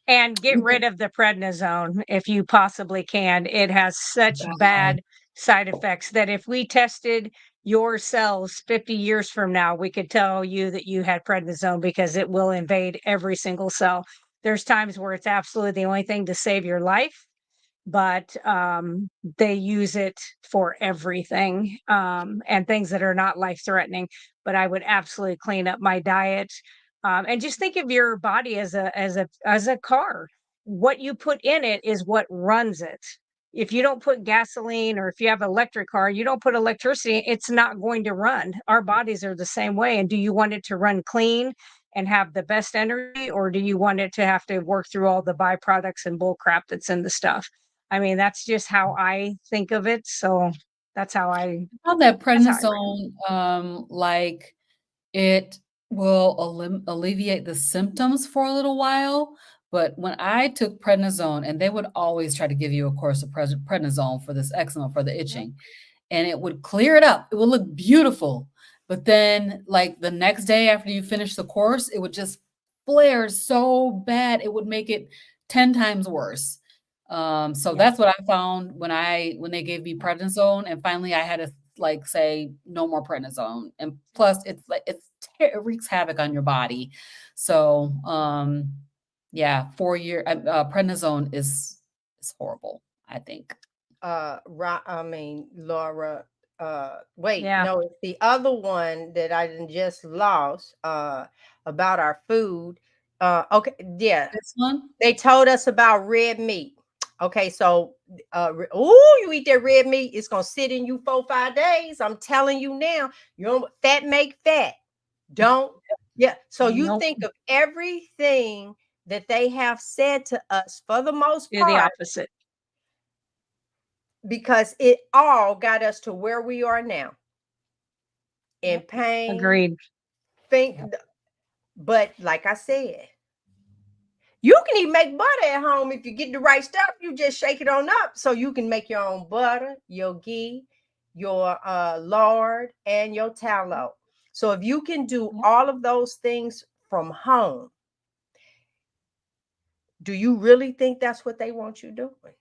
And get rid of the prednisone if you possibly can. It has such bad side effects that if we tested your cells 50 years from now, we could tell you that you had prednisone because it will invade every single cell. There's times where it's absolutely the only thing to save your life, but they use it for everything and things that are not life threatening. But I would absolutely clean up my diet and just think of your body as a car. What you put in it is what runs it. If you don't put gasoline or if you have an electric car, you don't put electricity, it's not going to run. Our bodies are the same way. And do you want it to run clean and have the best energy, or do you want it to have to work through all the byproducts and bull crap that's in the stuff? I mean, that's just how I think of it. So that's how I on that that's how I run. prednisone, like it will alleviate the symptoms for a little while. But when I took prednisone, and they would always try to give you a course of prednisone for this eczema, for the Yep. itching, and it would clear it up. It would look beautiful. But then, like the next day after you finish the course, it would just flare so bad. It would make it 10 times worse. So Yep. that's what I found when they gave me prednisone, and finally I had to like say no more prednisone. And plus, it's like it wreaks havoc on your body. So yeah, 4 year prednisone is horrible, I think. Laura, wait, Yeah. no, it's the other one that I done just lost about our food. Okay, yeah, This one? they told us about red meat. Okay, so you eat that red meat, it's gonna sit in you 4 5 days. I'm telling you now, you don't fat make fat. Don't, yeah. So you Nope. think of everything that they have said to us for the most Do the part, opposite. because it all got us to where we are now in Yep. pain. Agreed. Think, Yep. but like I said, you can even make butter at home if you get the right stuff. You just shake it on up so you can make your own butter, your ghee, your lard, and your tallow. So if you can do Yep. all of those things from home, do you really think that's what they want you doing?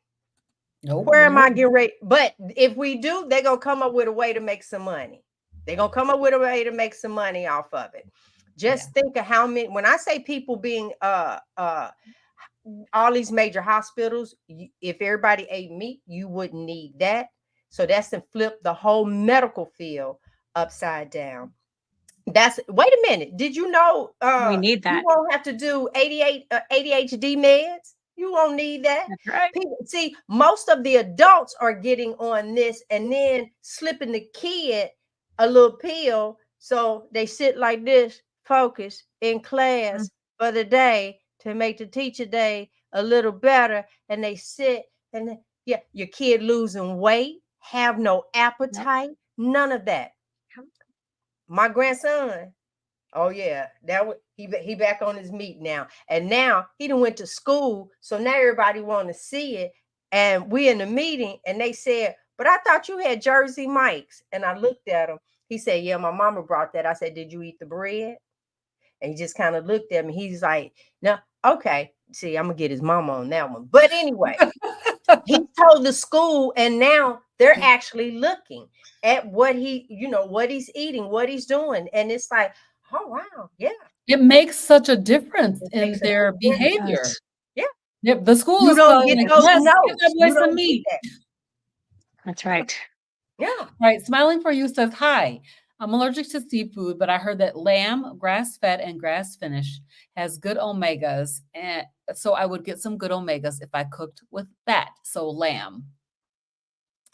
Nope. Where am I Nope. getting ready? But if we do, they're gonna come up with a way to make some money. They're gonna come up with a way to make some money off of it. Just think of how many, when I say people being all these major hospitals, if everybody ate meat, you wouldn't need that. So that's to flip the whole medical field upside down. Wait a minute. Did you know We need you that. won't have to do ADHD meds? You won't need that. That's right. People, see, most of the adults are getting on this and then slipping the kid a little pill so they sit like this, focus in class for the day to make the teacher day a little better, and they sit and yeah, your kid losing weight, have no appetite, none of that. My grandson, oh yeah, he back on his meat now, and now he done went to school, so now everybody want to see it. And we in the meeting, and they said, "But I thought you had Jersey Mike's." And I looked at him. He said, "Yeah, my mama brought that." I said, "Did you eat the bread?" And he just kind of looked at me. He's like, "No, okay." See, I'm gonna get his mama on that one. But anyway, he told the school, and now they're actually looking at what what he's eating, what he's doing, and it's like, oh wow, yeah, It makes such a difference it in makes a their big difference. behavior. Yeah, Yep, the school you is don't telling get like, those "Yes, give that notes. boy You some don't get meat." that. That's right. Yeah. Right, Smiling for You says, "Hi, I'm allergic to seafood, but I heard that lamb, grass-fed and grass-finished has good omegas, and so I would get some good omegas if I cooked with that." So lamb.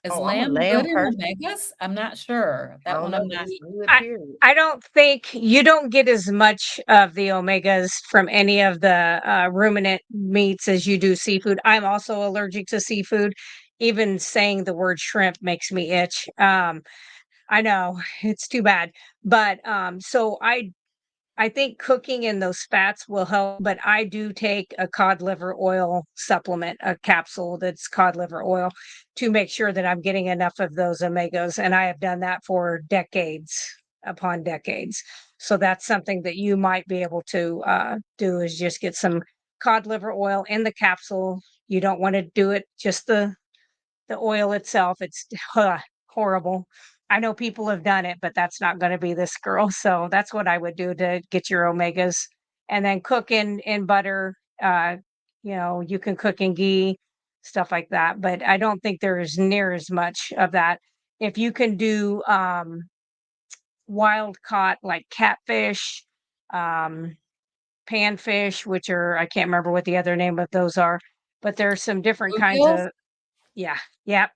Is Oh, I'm a lamb lamb good in person. omegas? I'm not sure. I That don't one know, I'm but not. it's good. I Period. I don't think you don't get as much of the omegas from any of the ruminant meats as you do seafood. I'm also allergic to seafood. Even saying the word shrimp makes me itch. I know it's too bad, but so I think cooking in those fats will help, but I do take a cod liver oil supplement, a capsule that's cod liver oil to make sure that I'm getting enough of those omegas. And I have done that for decades upon decades. So that's something that you might be able to do is just get some cod liver oil in the capsule. You don't want to do it just the oil itself. It's horrible. I know people have done it, but that's not going to be this girl. So that's what I would do to get your omegas, and then cook in butter. You can cook in ghee, stuff like that. But I don't think there's near as much of that. If you can do wild caught like catfish, um, panfish, which are I can't remember what the other name of those are, but there's some different kinds Bluegills? of yeah. Yep.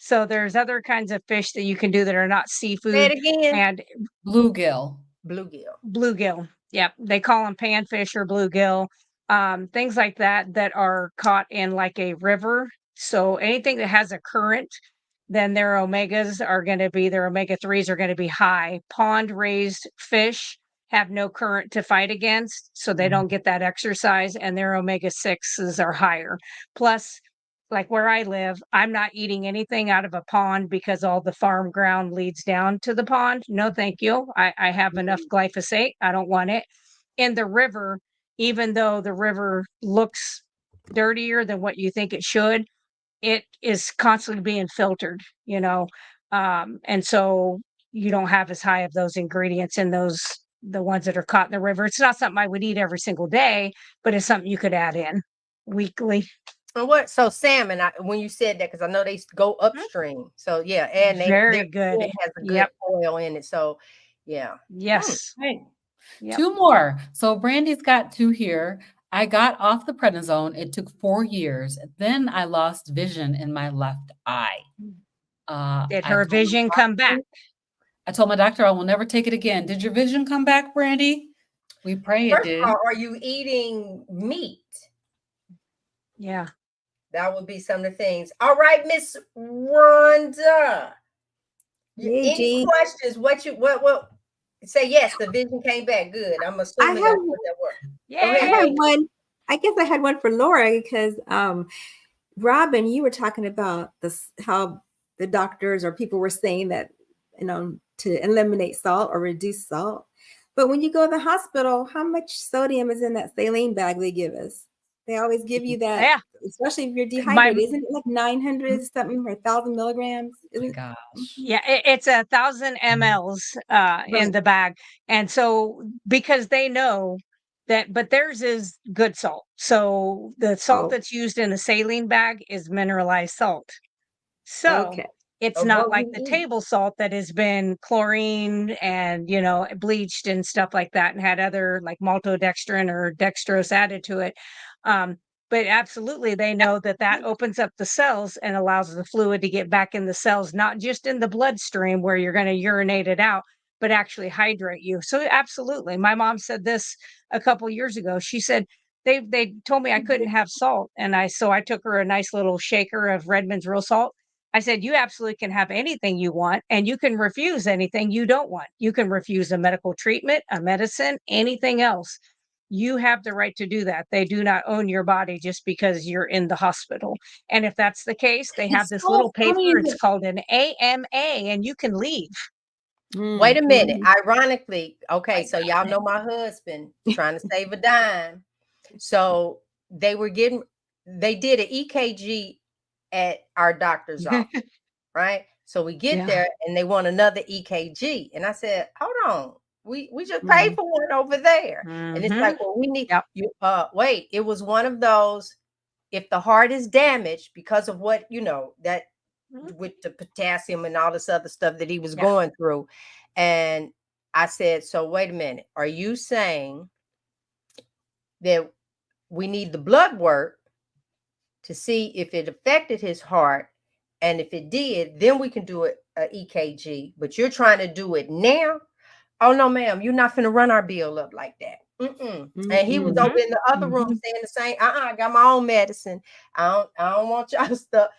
So there's other kinds of fish that you can do that are not Say seafood it again. and Bluegill. Bluegill. bluegill. Yep. They call them panfish or bluegill. Things like that that are caught in like a river. So anything that has a current, then their omegas are going to be their omega 3s are going to be high. Pond raised fish have no current to fight against, so they don't get that exercise, and their omega 6s are higher. Plus, like where I live, I'm not eating anything out of a pond because all the farm ground leads down to the pond. No, thank you. I have enough glyphosate. I don't want it. In the river, even though the river looks dirtier than what you think it should, it is constantly being filtered, and so you don't have as high of those ingredients in the ones that are caught in the river. It's not something I would eat every single day, but it's something you could add in weekly. And what? So salmon. When you said that, because I know they go upstream. So yeah, and their Very good. skin has a good Yep. oil in it. So yeah. Yes. Right. Yep. 2 more. So Brandy's got 2 here. "I got off the prednisone. It took 4 years. Then I lost vision in my left eye. Did I her told my vision come back? doctor I told my doctor I will never take it again." Did your vision come back, Brandy? We pray it First of did. all, are you eating meat? Yeah. That would be some of the things. All right, Miss Rhonda. Hey, Any G. questions? What? Say yes. The vision came back. Good. I'm I assuming have that's what that was. Go I ahead, had Yay. Brandy. one. I guess I had one for Laura because Robin, you were talking about this how the doctors or people were saying that to eliminate salt or reduce salt. But when you go to the hospital, how much sodium is in that saline bag they give us? They always give you that, Yeah. especially if you're My dehydrated. Isn't it like 900 something or 1,000 milligrams? Oh my Isn't gosh. Yeah, it's 1,000 mLs right? in the bag, and so because they know that, but theirs is good salt. So the salt Oh, that's used in the saline bag is mineralized salt. So okay. It's of not what like we the eat. table salt that has been chlorine and, you know, bleached and stuff like that and had other like maltodextrin or dextrose added to it. Um, but absolutely, they know that that opens up the cells and allows the fluid to get back in the cells, not just in the bloodstream where you're going to urinate it out, but actually hydrate you. So absolutely. My mom said this a couple years ago. She said, they told me I couldn't have salt. And I took her a nice little shaker of Redmond's real salt. I said, you absolutely can have anything you want, and you can refuse anything you don't want. You can refuse a medical treatment, a medicine, anything else. You have the right to do that. They do not own your body just because you're in the hospital. And if that's the case, they have It's this so little paper. funny It's called an AMA, and you can leave. Wait a minute. Mhm. Ironically, okay, so y'all know my husband trying to save a dime. So they did an EKG at our doctor's office, right? So we get Yeah. there and they want another EKG. And I said, hold on. We just paid Mhm. for one over there. And it's Mm-hmm. like, well, we need Yep. you wait, it was one of those, if the heart is damaged because of what, that Mhm. with the potassium and all this other stuff that he was Yeah. going through. And I said, so wait a minute, are you saying that we need the blood work to see if it affected his heart? And if it did, then we can do a EKG. But you're trying to do it now? Oh no, ma'am, you're not finna run our bill up like that. And he was over Mhm. in the other room Mm-hmm. saying the same. I got my own medicine. I don't want y'all stuff.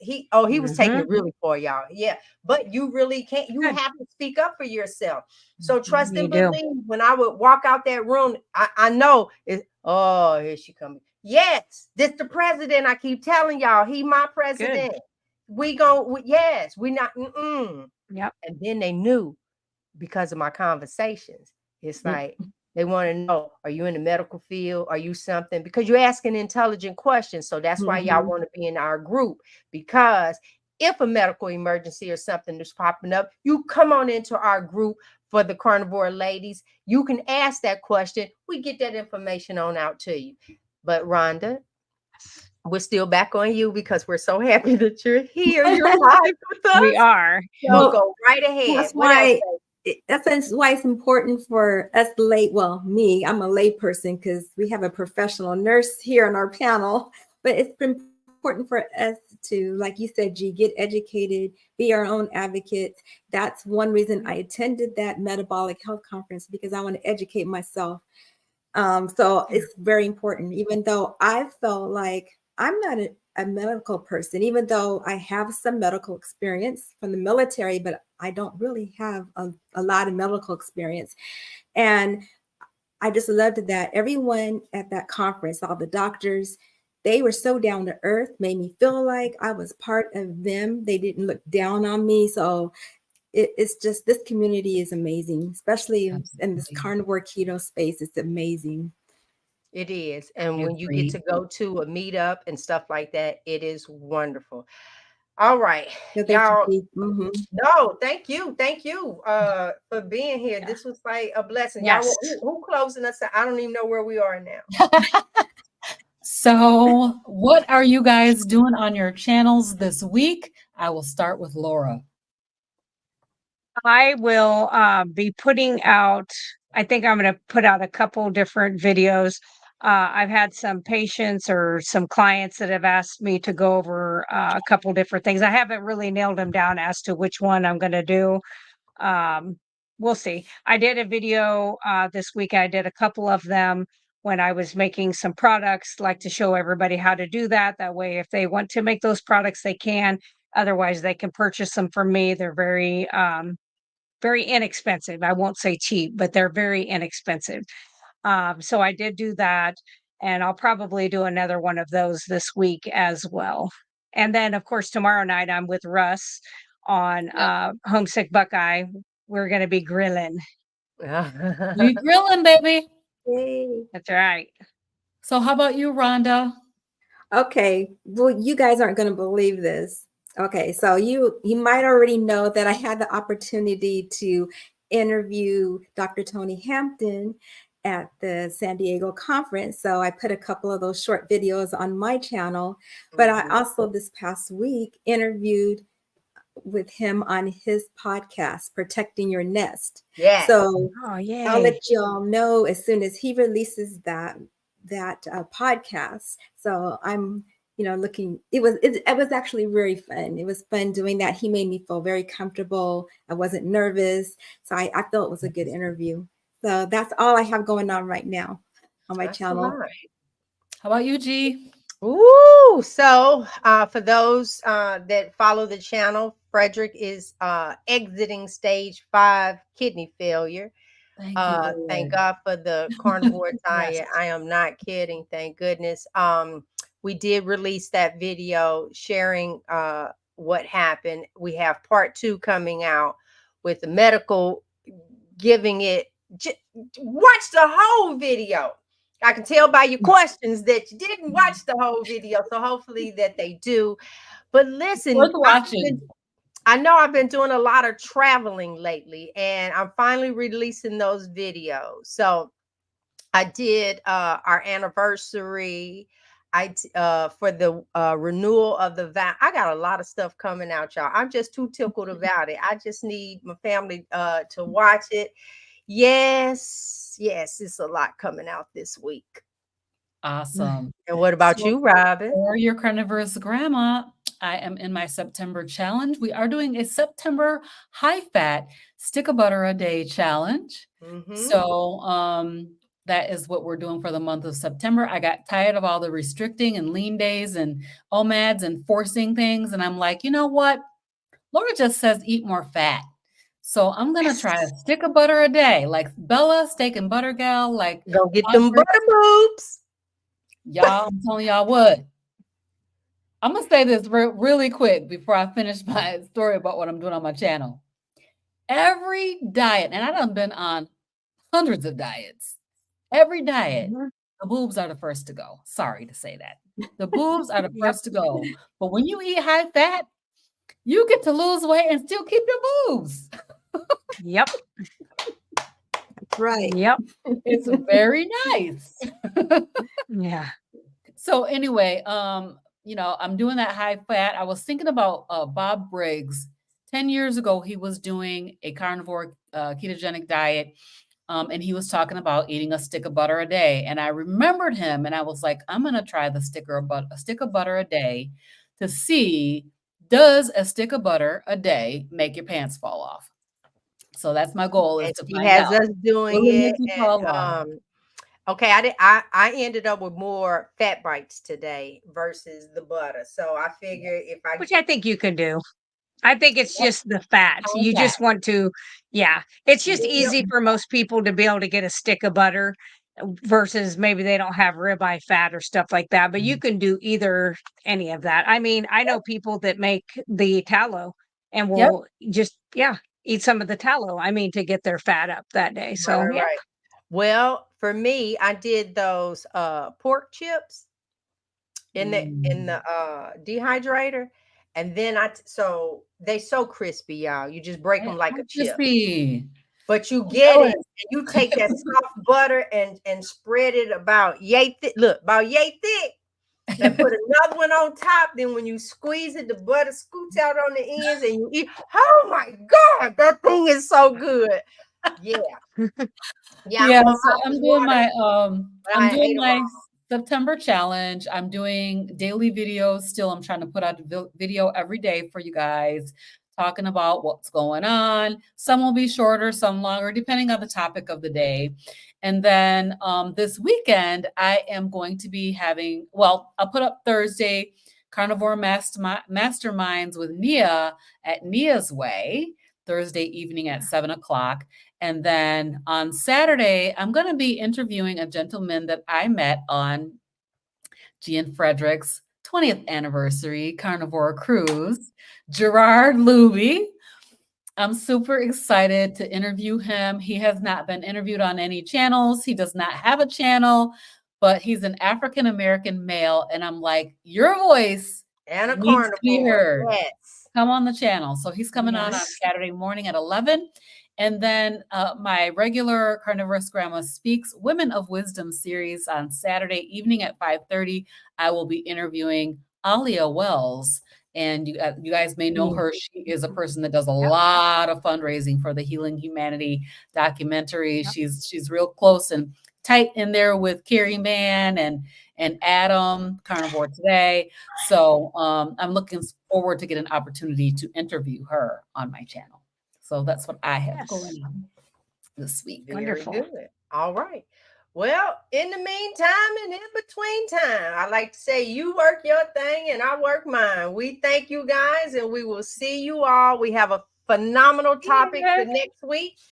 He was taking Mm-hmm. it really for y'all. Yeah, but you really can't. You Good. have to speak up for yourself. So trust You and do. believe. When I would walk out that room, I know it. Oh, here she coming. Yes, this the president. I keep telling y'all, he my Good. president. Yes, we not. Yep. And then they knew because of my conversations. It's Mm. like they want to know, are you in the medical field? Are you something? Because you're asking intelligent questions. So that's why y'all Mhm. want to be in our group. Because if a medical emergency or something is popping up, you come on into our group for the Carnivore ladies. You can ask that question. We get that information on out to you. But Rhonda, we're still back on you because we're so happy that you're here. You're live with We us. are. So Well, go right ahead. that's What else? why why it's important for us me, I'm a lay person because we have a professional nurse here on our panel, but it's important for us to, like you said, G, get educated, be our own advocates. That's one reason I attended that metabolic health conference, because I want to educate myself. So it's very important, even though I felt like I'm not a medical person, even though I have some medical experience from the military, but I don't really have a lot of medical experience. And I just loved that everyone at that conference, all the doctors, they were so down to earth, made me feel like I was part of them. They didn't look down on me. So it's just, this community is amazing, especially in this Absolutely. carnivore keto space. It's amazing. It is. I And when you get agree. to go to a meetup and stuff like that, it is wonderful. All right. Yeah, thank you, Y'all, Pete. Mhm. no, thank you. Thank you for being here. Yeah. This was like a blessing. Y'all, Yes. who closing us out? I don't even know where we are now. So, what are you guys doing on your channels this week? I will start with Laura. I will be putting out, I think I'm going to put out a couple different videos. I've had some patients or some clients that have asked me to go over a couple different things. I haven't really nailed them down as to which one I'm going to do. Um, we'll see. I did a video this week. I did a couple of them when I was making some products, like to show everybody how to do that. That way, if they want to make those products, they can. Otherwise, they can purchase them from me. They're very inexpensive. I won't say cheap, but they're very inexpensive. So I did do that, and I'll probably do another one of those this week as well. And then, of course, tomorrow night I'm with Russ on Homesick Buckeye. We're going to be grilling. We grilling, baby. Yay. That's right. So, how about you, Rhonda? Okay, well, you guys aren't going to believe this. Okay, so you might already know that I had the opportunity to interview Dr. Tony Hampton at the San Diego conference. So I put a couple of those short videos on my channel, but I Mhm. also this past week interviewed with him on his podcast, Protecting Your Nest. Yes. So Oh, yay. I'll let you all know as soon as he releases that podcast. So I'm, looking. It was actually very fun. It was fun doing that. He made me feel very comfortable. I wasn't nervous, so I felt it was a good interview. So that's all I have going on right now on my That's channel. right. How about you, G? Ooh, so for those that follow the channel, Frederick is exiting stage 5 kidney failure. Thank you, Lord. Thank God for the carnivore diet. Yes. I am not kidding. Thank goodness. We did release that video sharing what happened. We have part 2 coming out with the medical giving it. Watch the whole video. I can tell by your questions that you didn't watch the whole video. So hopefully that they do. But listen, Worth watching. I know I've been doing a lot of traveling lately, and I'm finally releasing those videos. So I did our anniversary. For the renewal of the vow. I got a lot of stuff coming out, y'all. I'm just too tickled about it. I just need my family to watch it. Yes, it's a lot coming out this week. Awesome. And what about you, Robin? For your carnivorous grandma, I am in my September challenge. We are doing a September high-fat stick of butter a day challenge. Mm-hmm. So that is what we're doing for the month of September. I got tired of all the restricting and lean days and OMADs and forcing things. And I'm like, you know what? Laura just says eat more fat. So I'm going to try a stick of butter a day, like Bella, steak and butter gal, like Go get them butter boobs. y'all. I'm telling y'all what. I'm going to say this really quick before I finish my story about what I'm doing on my channel. Every diet, and I done been on hundreds of diets, every diet, the boobs are the first to go. Sorry to say that. The boobs are the first to go. But when you eat high fat, you get to lose weight and still keep your boobs. Yep. Right. Yep. It's very nice. Yeah. So anyway, I'm doing that high fat. I was thinking about Bob Briggs. 10 years ago, he was doing a carnivore ketogenic diet. And he was talking about eating a stick of butter a day. And I remembered him and I was like, I'm going to try a stick of butter a day to see, does a stick of butter a day make your pants fall off? So that's my goal, is And to she find has out. us doing Will it it. make you fall off? Okay, I ended up with more fat bites today versus the butter. So I figure Which I think you could do. I think it's just the fat. High You fat. just want to, it's just Yep. easy for most people to be able to get a stick of butter versus maybe they don't have ribeye fat or stuff like that. But you can do any of that. I mean, I know people that make the tallow and will just, eat some of the tallow. I mean, to get their fat up that day. So, Right. Well, for me, I did those pork chips in the dehydrator, and then so they so crispy, y'all. You just break them like a chip. Crispy. But you get it, and you take that soft butter and spread it about yay thick. Look, about yay thick. And put another one on top. Then when you squeeze it, the butter scoots out on the ends, and you eat. Oh my God, that thing is so good. Yeah. Yeah, so I'm doing my all. September challenge. I'm doing daily videos still. I'm trying to put out a video every day for you guys, talking about what's going on. Some will be shorter, some longer, depending on the topic of the day. And then this weekend, I am going to be I'll put up Thursday, Carnivore Masterminds with Nia at Nia's Way, Thursday evening at 7:00. And then on Saturday, I'm going to be interviewing a gentleman that I met on G and Frederick's 20th anniversary carnivore cruise, Gerard Luby. I'm super excited to interview him. He has not been interviewed on any channels. He does not have a channel, but he's an African-American male. And I'm like, your voice And a needs to be carnivore. heard. Yes. Come on the channel. So he's coming on Saturday morning at 11. And then my regular Carnivorous Grandma Speaks Women of Wisdom series on Saturday evening at 5:30. I will be interviewing Alia Wells. And you guys may know her. She is a person that does a lot of fundraising for the Healing Humanity documentary. Yep. She's real close and tight in there with Carrie Mann and Adam Carnivore Today. So I'm looking forward to get an opportunity to interview her on my channel. So that's what I have Yes. going on this week. Very Wonderful. good. All right. Well, in the meantime and in between time, I like to say you work your thing and I work mine. We thank you guys and we will see you all. We have a phenomenal topic for next week.